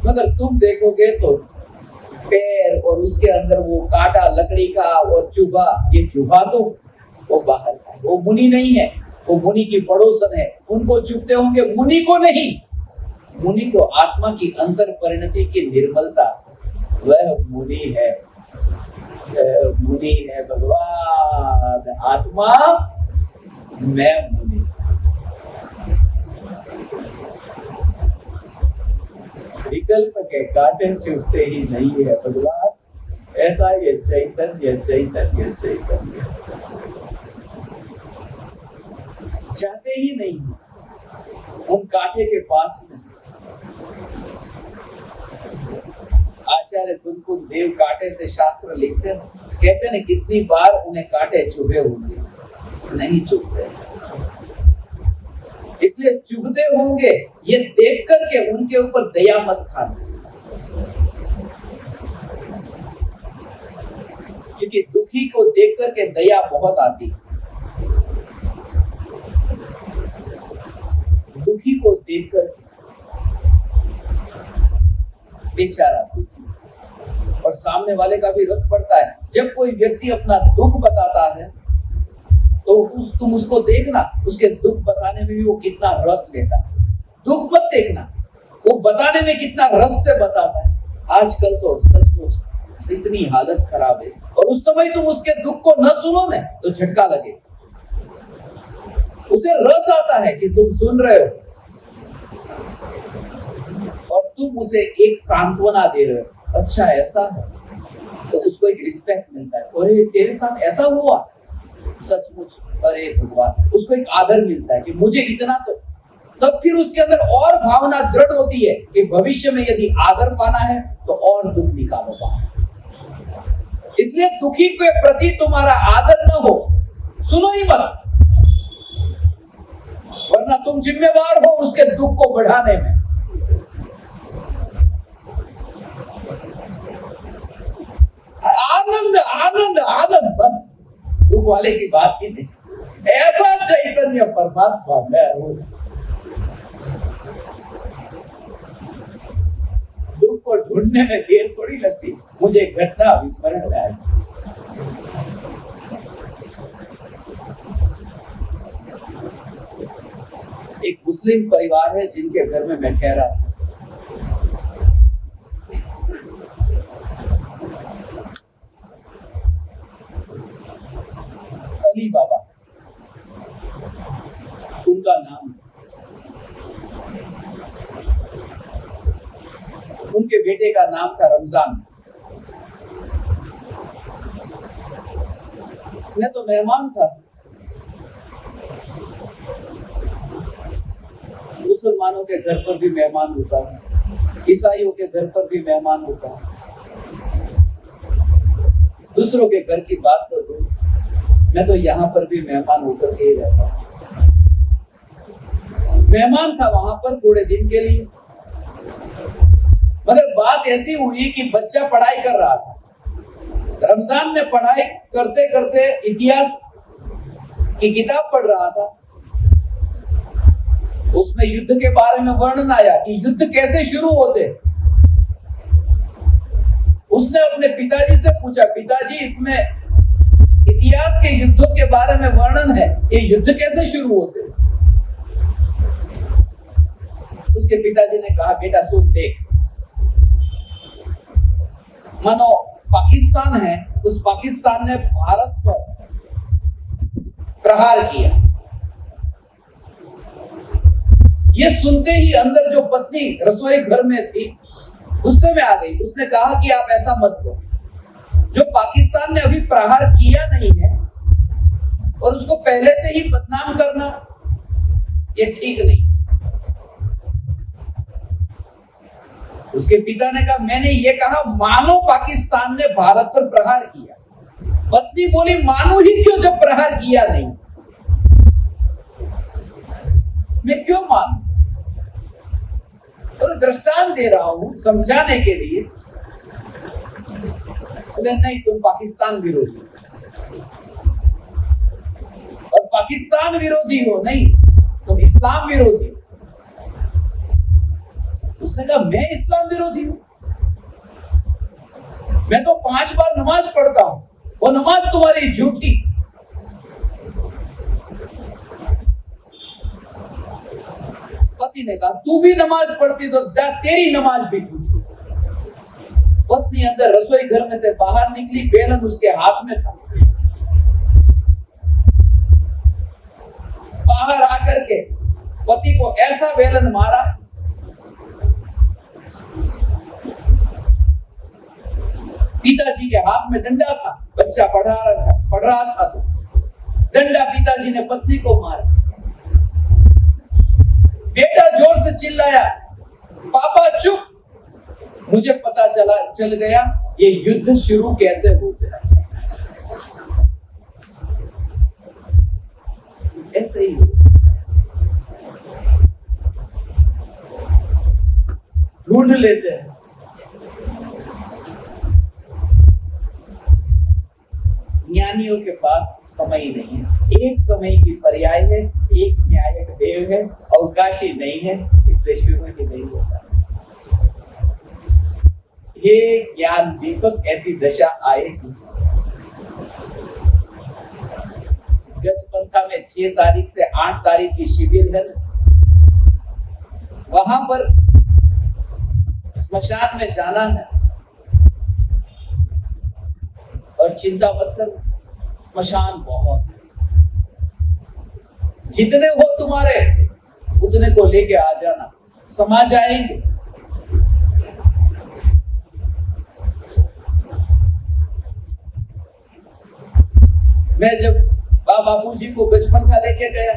मगर तुम देखोगे तो पैर और उसके अंदर वो कांटा लकड़ी का और चुभा, ये चुभा तो वो बाहर का, वो मुनि नहीं है, वो मुनि की पड़ोसन है, उनको चुभते होंगे, मुनि को नहीं। मुनि तो आत्मा की अंतर परिणति की निर्मलता, वह मुनि है, मुनि है भगवान, आत्मा मैं मुनि। विकल्प के कांटे चुभते ही नहीं है भगवान, ऐसा ये चैतन्य चैतन्य चैतन्य जाते ही नहीं उन कांटे के पास में। आचार्य कुंदकुंद देव कांटे से शास्त्र लिखते हैं, कहते हैं कितनी बार उन्हें कांटे चुभे होंगे, नहीं चुभते। इसलिए चुभते होंगे ये देख करके उनके ऊपर दया मत खाना, क्योंकि दुखी को देख करके दया बहुत आती है। दुखी को देखकर बेचारा दुखी, और सामने वाले का भी रस पड़ता है। जब कोई व्यक्ति अपना दुख बताता है तो तुम उसको देखना, उसके दुख बताने में भी वो कितना रस लेता है। दुख मत देखना, वो बताने में कितना रस से बताता है। आजकल तो सचमुच इतनी हालत खराब है, और उस समय तुम उसके दुख को न सुनो ना तो झटका लगे। उसे रस आता है कि तुम सुन रहे हो, और तुम उसे एक सांत्वना दे रहे हो, अच्छा ऐसा है, तो उसको एक रिस्पेक्ट मिलता है। और तेरे साथ ऐसा हुआ, सचमुच अरे भगवान, उसको एक आदर मिलता है कि मुझे इतना तो, तब फिर उसके अंदर और भावना दृढ़ होती है कि भविष्य में यदि आदर पाना है तो और दुख निकालो। इसलिए दुखी के प्रति तुम्हारा आदर न हो, सुनो ही मत, वरना तुम जिम्मेवार हो उसके दुख को बढ़ाने में। आनंद आनंद आनंद, बस दुख वाले की बात ही नहीं। ऐसा चैतन्य परमात्मा मैं हूं। दुख को ढूंढने में देर थोड़ी लगती, मुझे घटना विस्मरण में आई। एक मुस्लिम परिवार है जिनके घर में मैं ठहरा था। अली बाबा उनका नाम, उनके बेटे का नाम था रमजान। मैं तो मेहमान था। मुसलमानों के घर पर भी मेहमान होता है, ईसाइयों के घर पर भी मेहमान होता है, दूसरों के घर की बात तो दो, मैं तो यहाँ पर भी मेहमान होकर के ही रहता हूँ। मेहमान था वहां पर थोड़े दिन के लिए, मगर बात ऐसी हुई कि बच्चा पढ़ाई कर रहा था। रमजान ने पढ़ाई करते करते इतिहास की किताब पढ़ रहा था। उसमें युद्ध के बारे में वर्णन आया कि युद्ध कैसे शुरू होते। उसने अपने पिताजी से पूछा, पिताजी इसमें इतिहास के युद्धों के बारे में वर्णन है, ये युद्ध कैसे शुरू होते। उसके पिताजी ने कहा, बेटा सुन देख, मानो पाकिस्तान है, उस पाकिस्तान ने भारत पर प्रहार किया। ये सुनते ही अंदर जो पत्नी रसोई घर में थी गुस्से में आ गई। उसने कहा कि आप ऐसा मत करो, जो पाकिस्तान ने अभी प्रहार किया नहीं है और उसको पहले से ही बदनाम करना, ये ठीक नहीं। उसके पिता ने कहा, मैंने ये कहा मानो पाकिस्तान ने भारत पर प्रहार किया। पत्नी बोली, मानो ही क्यों जब प्रहार किया नहीं, मैं क्यों मानूं? और दृष्टांत दे रहा हूं समझाने के लिए। बोले नहीं, तुम पाकिस्तान विरोधी हो, और पाकिस्तान विरोधी हो नहीं, तुम इस्लाम विरोधी हो। उसने कहा, मैं इस्लाम विरोधी हूं? मैं तो 5 बार नमाज पढ़ता हूं, वो नमाज तुम्हारी झूठी। पति ने कहा, तू भी नमाज पढ़ती तो तेरी नमाज भी झूठी। पत्नी अंदर रसोई घर में से बाहर निकली, बेलन उसके हाथ में था। बाहर आकर के पति को ऐसा बेलन मारा, पिताजी के हाथ में डंडा था, बच्चा पढ़ रहा था तो डंडा पिताजी ने पत्नी को मारा। बेटा जोर से चिल्लाया, पापा चुप, मुझे पता चल गया ये युद्ध शुरू कैसे होते हैं। ऐसे ही ढूंढ लेते हैं। ज्ञानियों के पास समय नहीं है, एक समय की पर्याय है, एक न्यायक देव है, अवकाशी नहीं है, इसलिए शुरू ही नहीं होता। हे ज्ञान दीपक, ऐसी दशा आएगी। गजपंथा में 6 तारीख से 8 तारीख की शिविर है, वहां पर स्मशान में जाना है। और चिंता मत करो, स्मशान बहुत है, जितने हो तुम्हारे उतने को लेके आ जाना, समा जाएंगे। मैं जब बापू जी को गजपंथा लेके गया,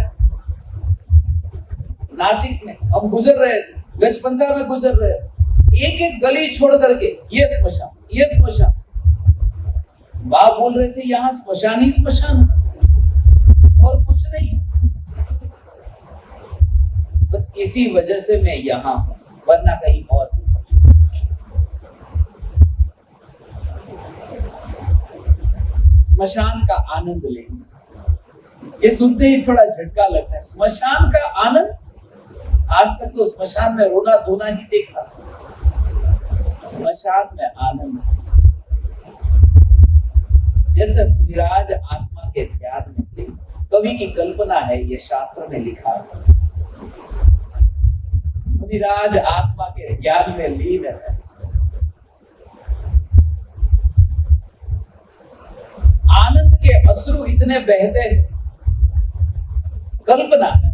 नासिक में हम गुजर रहे थे, गजपंथा में गुजर रहे थे, एक एक गली छोड़ करके ये स्मशान, ये स्मशान। बाप बोल रहे थे यहाँ स्मशान ही स्मशान, और कुछ नहीं। बस इसी वजह से मैं यहाँ हूं, वरना कहीं और। स्मशान का आनंद लेंगे। ये सुनते ही थोड़ा झटका लगता है, स्मशान का आनंद। आज तक तो स्मशान में रोना धोना ही देखा, स्मशान में आनंद। जैसे विराज आत्मा के ध्यान में थे, कवि की कल्पना है, ये शास्त्र में लिखा है। विराज आत्मा के ज्ञान में लीन है। आनंद के अश्रु इतने बहते हैं, कल्पना है।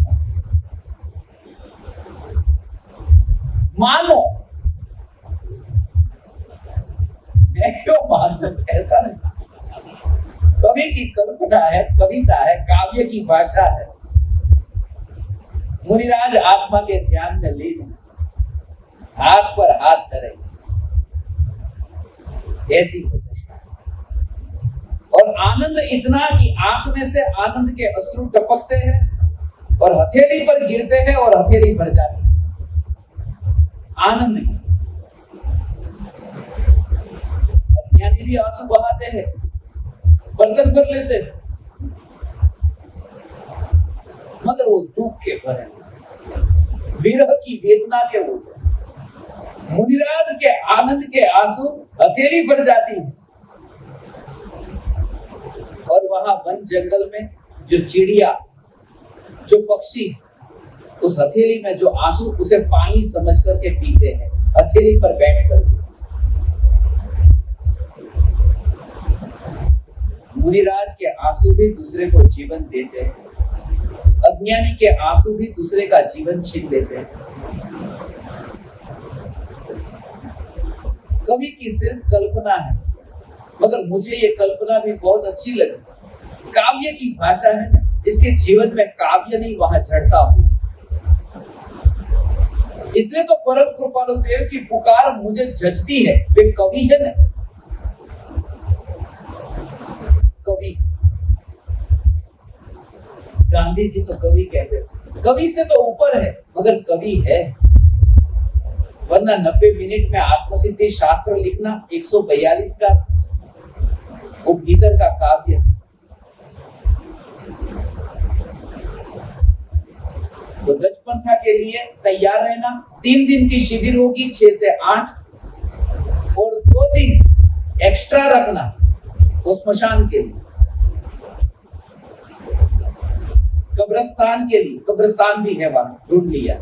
मानो, मैं क्यों मानू, ऐसा नहीं। कवि की कल्पना है, कविता है, काव्य की भाषा है। मुनिराज आत्मा के ध्यान में लीन, हाथ पर हाथ धरे, ऐसी दशा। और आनंद इतना कि आंख में से आनंद के अश्रु टपकते हैं और हथेली पर गिरते हैं और हथेली भर जाती है आनंद की। ज्ञानी भी आंसू बहाते हैं, बर्तन भर लेते हैं, मगर वो दुख के भरे, विरह की वेदना के होते हैं। मुनिराज के आनंद के आंसू हथेली भर जाती है। और वहां वन जंगल में जो चिड़िया, जो पक्षी, उस हथेली में जो आंसू, उसे पानी समझ करके पीते हैं, हथेली पर बैठ करके। मुनिराज के आंसू भी दूसरे को जीवन देते हैं, अज्ञानी के आंसू भी दूसरे का जीवन छीन लेते हैं। कवि की सिर्फ कल्पना है, मगर मुझे ये कल्पना भी बहुत अच्छी लगी। काव्य की भाषा है ना, इसके जीवन में काव्य नहीं, वहां जड़ता हूं। इसलिए तो परम कृपालु देव की पुकार मुझे जचती है। वे कवि है ना, कवि। गांधी जी तो कवि कहते थे, कवि से तो ऊपर है, मगर कवि है। वरना 90 मिनट में आत्मसिद्धि शास्त्र लिखना 142 का, वो भीतर का काव्य। तो गजपंथा के लिए तैयार रहना। 3 दिन की शिविर होगी, 6 से 8, और 2 दिन एक्स्ट्रा रखना वो स्मशान के लिए, कब्रिस्तान के लिए। कब्रिस्तान भी है वहां, ढूंढ लिया।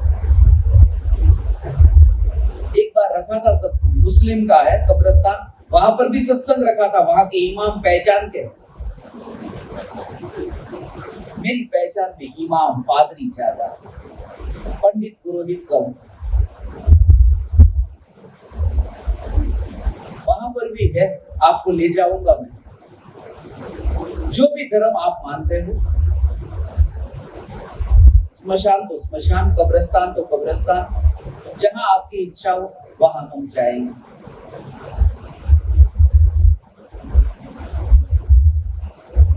एक बार रखा था सत्संग, मुस्लिम का है कब्रिस्तान, वहां पर भी सत्संग रखा था। वहां के इमाम पहचान के, मेरी पहचान में इमाम पादरी ज्यादा, पंडित पुरोहित कम। वहां पर भी है, आपको ले जाऊंगा मैं। जो भी धर्म आप मानते हो, स्मशान तो स्मशान, कब्रिस्तान तो कब्रिस्तान, जहां आपकी इच्छा हो वहां हम जाएंगे।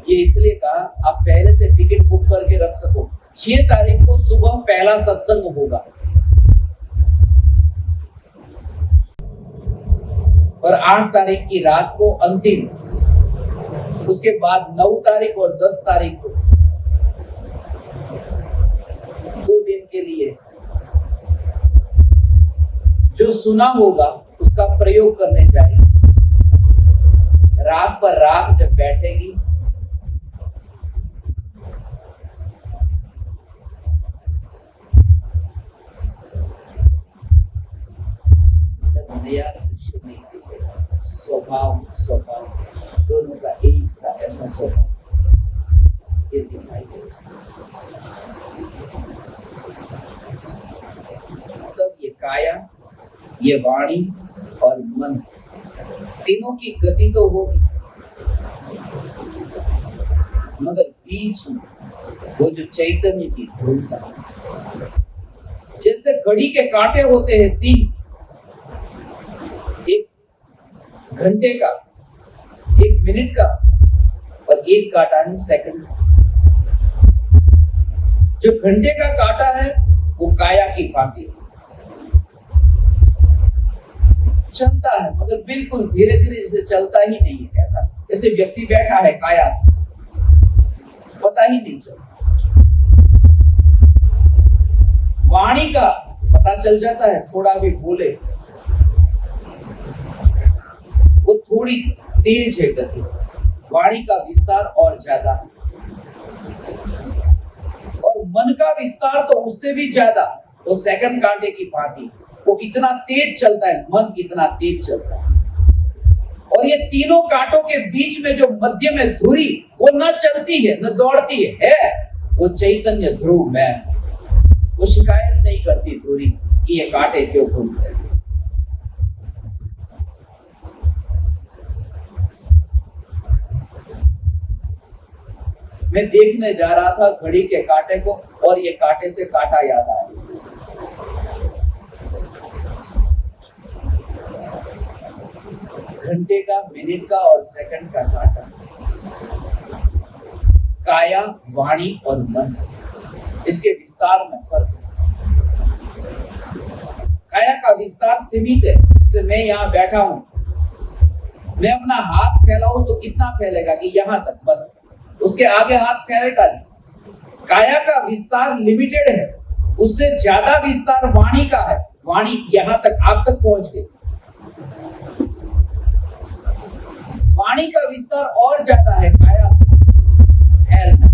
ये इसलिए कहा, आप पहले से टिकट बुक करके रख सको। 6 तारीख को सुबह पहला सत्संग होगा और 8 तारीख की रात को अंतिम। उसके बाद 9 तारीख और 10 तारीख को 2 दिन के लिए जो सुना होगा उसका प्रयोग करने जाएंगे। राग पर राग जब बैठेगी तब नया दृश्य नहीं दिखेगा। स्वभाव दोनों का एक सा ऐसा स्वभाव ये दिखाई देगा। तब ये काया, ये वाणी और मन तीनों की गति तो होगी, मगर बीच में वो जो चैतन्य की ध्रुवता, जैसे घड़ी के कांटे होते हैं 3, एक घंटे का, 1 मिनट का और एक कांटा है सेकंड का। जो घंटे का कांटा है वो काया की भांति चलता है, मगर बिल्कुल धीरे धीरे, जैसे चलता ही नहीं है। ऐसा जैसे व्यक्ति बैठा है काया से, पता ही नहीं चलता। वाणी का पता चल जाता है, थोड़ा भी बोले वो थोड़ी तेज है गति, वाणी का विस्तार और ज्यादा है। और मन का विस्तार तो उससे भी ज्यादा, वो सेकंड कांटे की भांति, वो इतना तेज चलता है, मन इतना तेज चलता है। और ये तीनों कांटों के बीच में जो मध्य में धुरी, वो न चलती है न दौड़ती है वो चैतन्य ध्रुव में। वो शिकायत नहीं करती धुरी कि ये कांटे क्यों घूमते हैं। मैं देखने जा रहा था घड़ी के कांटे को और ये कांटे से कांटा याद आया। घंटे का, मिनट का और सेकंड का कांटा, काया, वाणी और मन, इसके विस्तार में फर्क है। काया का विस्तार सीमित है, इसलिए मैं यहाँ बैठा हूं, मैं अपना हाथ फैलाऊं तो कितना फैलेगा कि यहाँ तक, बस, उसके आगे हाथ फैलेगा नहीं। काया का विस्तार लिमिटेड है, उससे ज्यादा विस्तार वाणी का है। वाणी यहाँ तक, आप तक पहुंच गई। वाणी का विस्तार और ज्यादा है काया से, फैलना।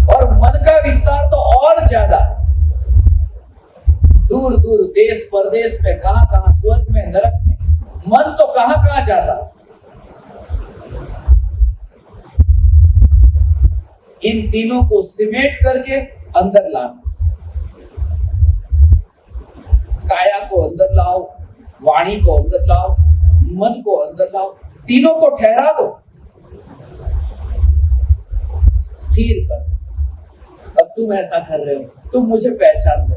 और मन का विस्तार तो और ज्यादा है, दूर दूर देश परदेश में, कहां कहां, स्वर्ग में, नरक में, मन तो कहां कहां जाता। इन तीनों को सिमेट करके अंदर लाना। काया को अंदर लाओ, वाणी को अंदर लाओ, मन को अंदर लाओ, तीनों को ठहरा दो, स्थिर कर। अब तुम ऐसा कर रहे हो, तुम मुझे पहचान दो।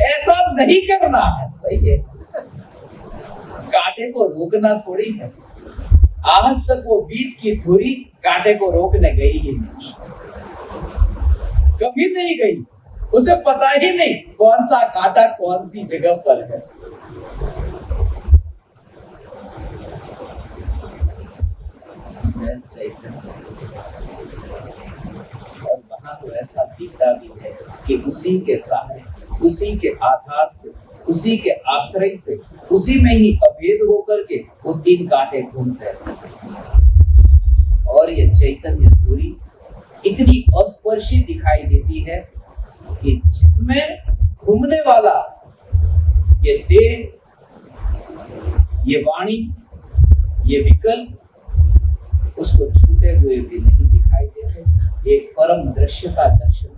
ऐसा नहीं करना है, सही है। कांटे को रोकना थोड़ी है। आज तक वो बीच की धुरी कांटे को रोकने गई ही नहीं, कभी नहीं गई। उसे पता ही नहीं कौन सा कांटा कौन सी जगह पर है। और वहां तो ऐसा दिखता भी है कि उसी के सहारे, उसी के आधार से, उसी के आश्रय से, उसी में ही अभेद होकर के वो 3 कांटे घूमते हैं। और ये चैतन्य धुरी इतनी अस्पर्शी दिखाई देती है कि जिसमें घूमने वाला ये देह, ये वाणी, ये विकल्प उसको छूते हुए भी नहीं दिखाई देते। एक परम दृश्य का दर्शन,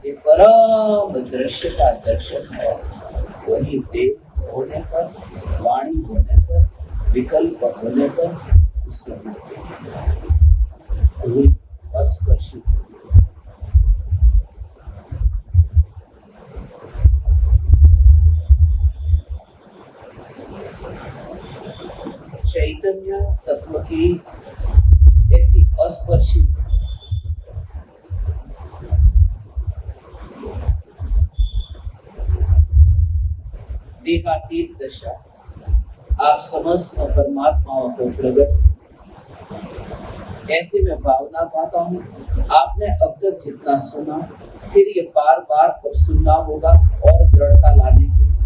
एक परम दृश्य का दर्शन है। वही देह होने पर, वाणी होने पर, विकल्प होने पर उससे अस्पर्शी। चैतन्य तत्व की ऐसी अस्पर्शी देह देहातीत दशा, आप समस्त परमात्माओं को प्रकट, ऐसे में भावना पाता हूँ आपने अब तक जितना सुना फिर ये बार बार अब सुनना होगा और दृढ़ता लाने के लिए,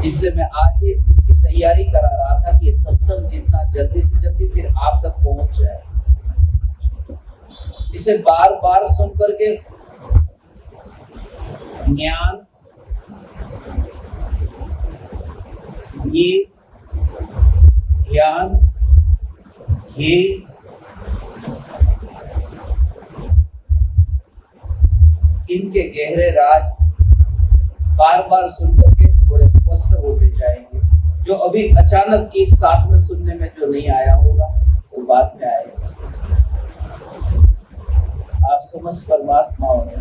इसलिए मैं आज ही इसकी तैयारी करा रहा था कि सत्संग जितना जल्दी से जल्दी फिर आप तक पहुंच जाए। इसे बार बार सुन करके ज्ञान, ये ध्यान, ये इनके गहरे राज बार बार सुन करके थोड़े स्पष्ट होते जाएंगे। जो अभी अचानक एक साथ में सुनने में जो नहीं आया होगा वो बाद में आएगा। आप समस्त परमात्माओं ने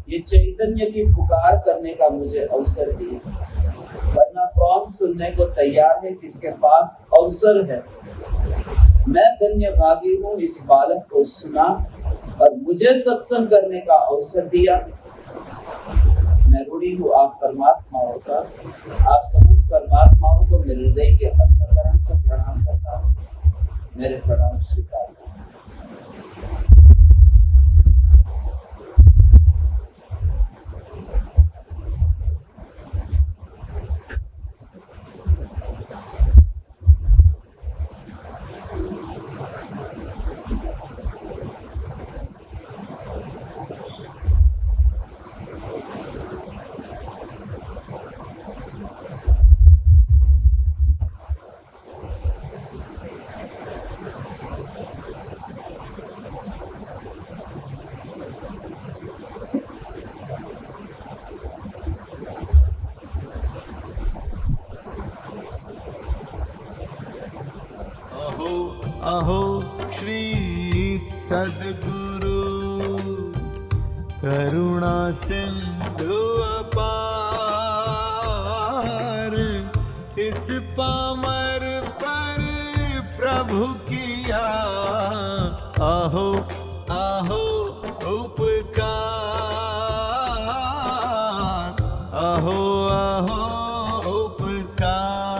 ये चैतन्य की पुकार करने का मुझे अवसर दिया, वरना कौन सुनने को तैयार है, किसके पास अवसर है। मैं धन्य भागी हूँ, इस बालक को सुना और मुझे सत्संग करने का अवसर दिया। मैं ऋणी हूँ आप परमात्माओं का, आप समस्त परमात्माओं को मेरे हृदय के अंतःकरण से प्रणाम करता हूँ। मेरे प्रणाम स्वीकार। अहो श्री सद्गुरु करुणा सिंधु अपार, इस पामर पर प्रभु किया अहो अहो उपकार, अहो अहो उपकार।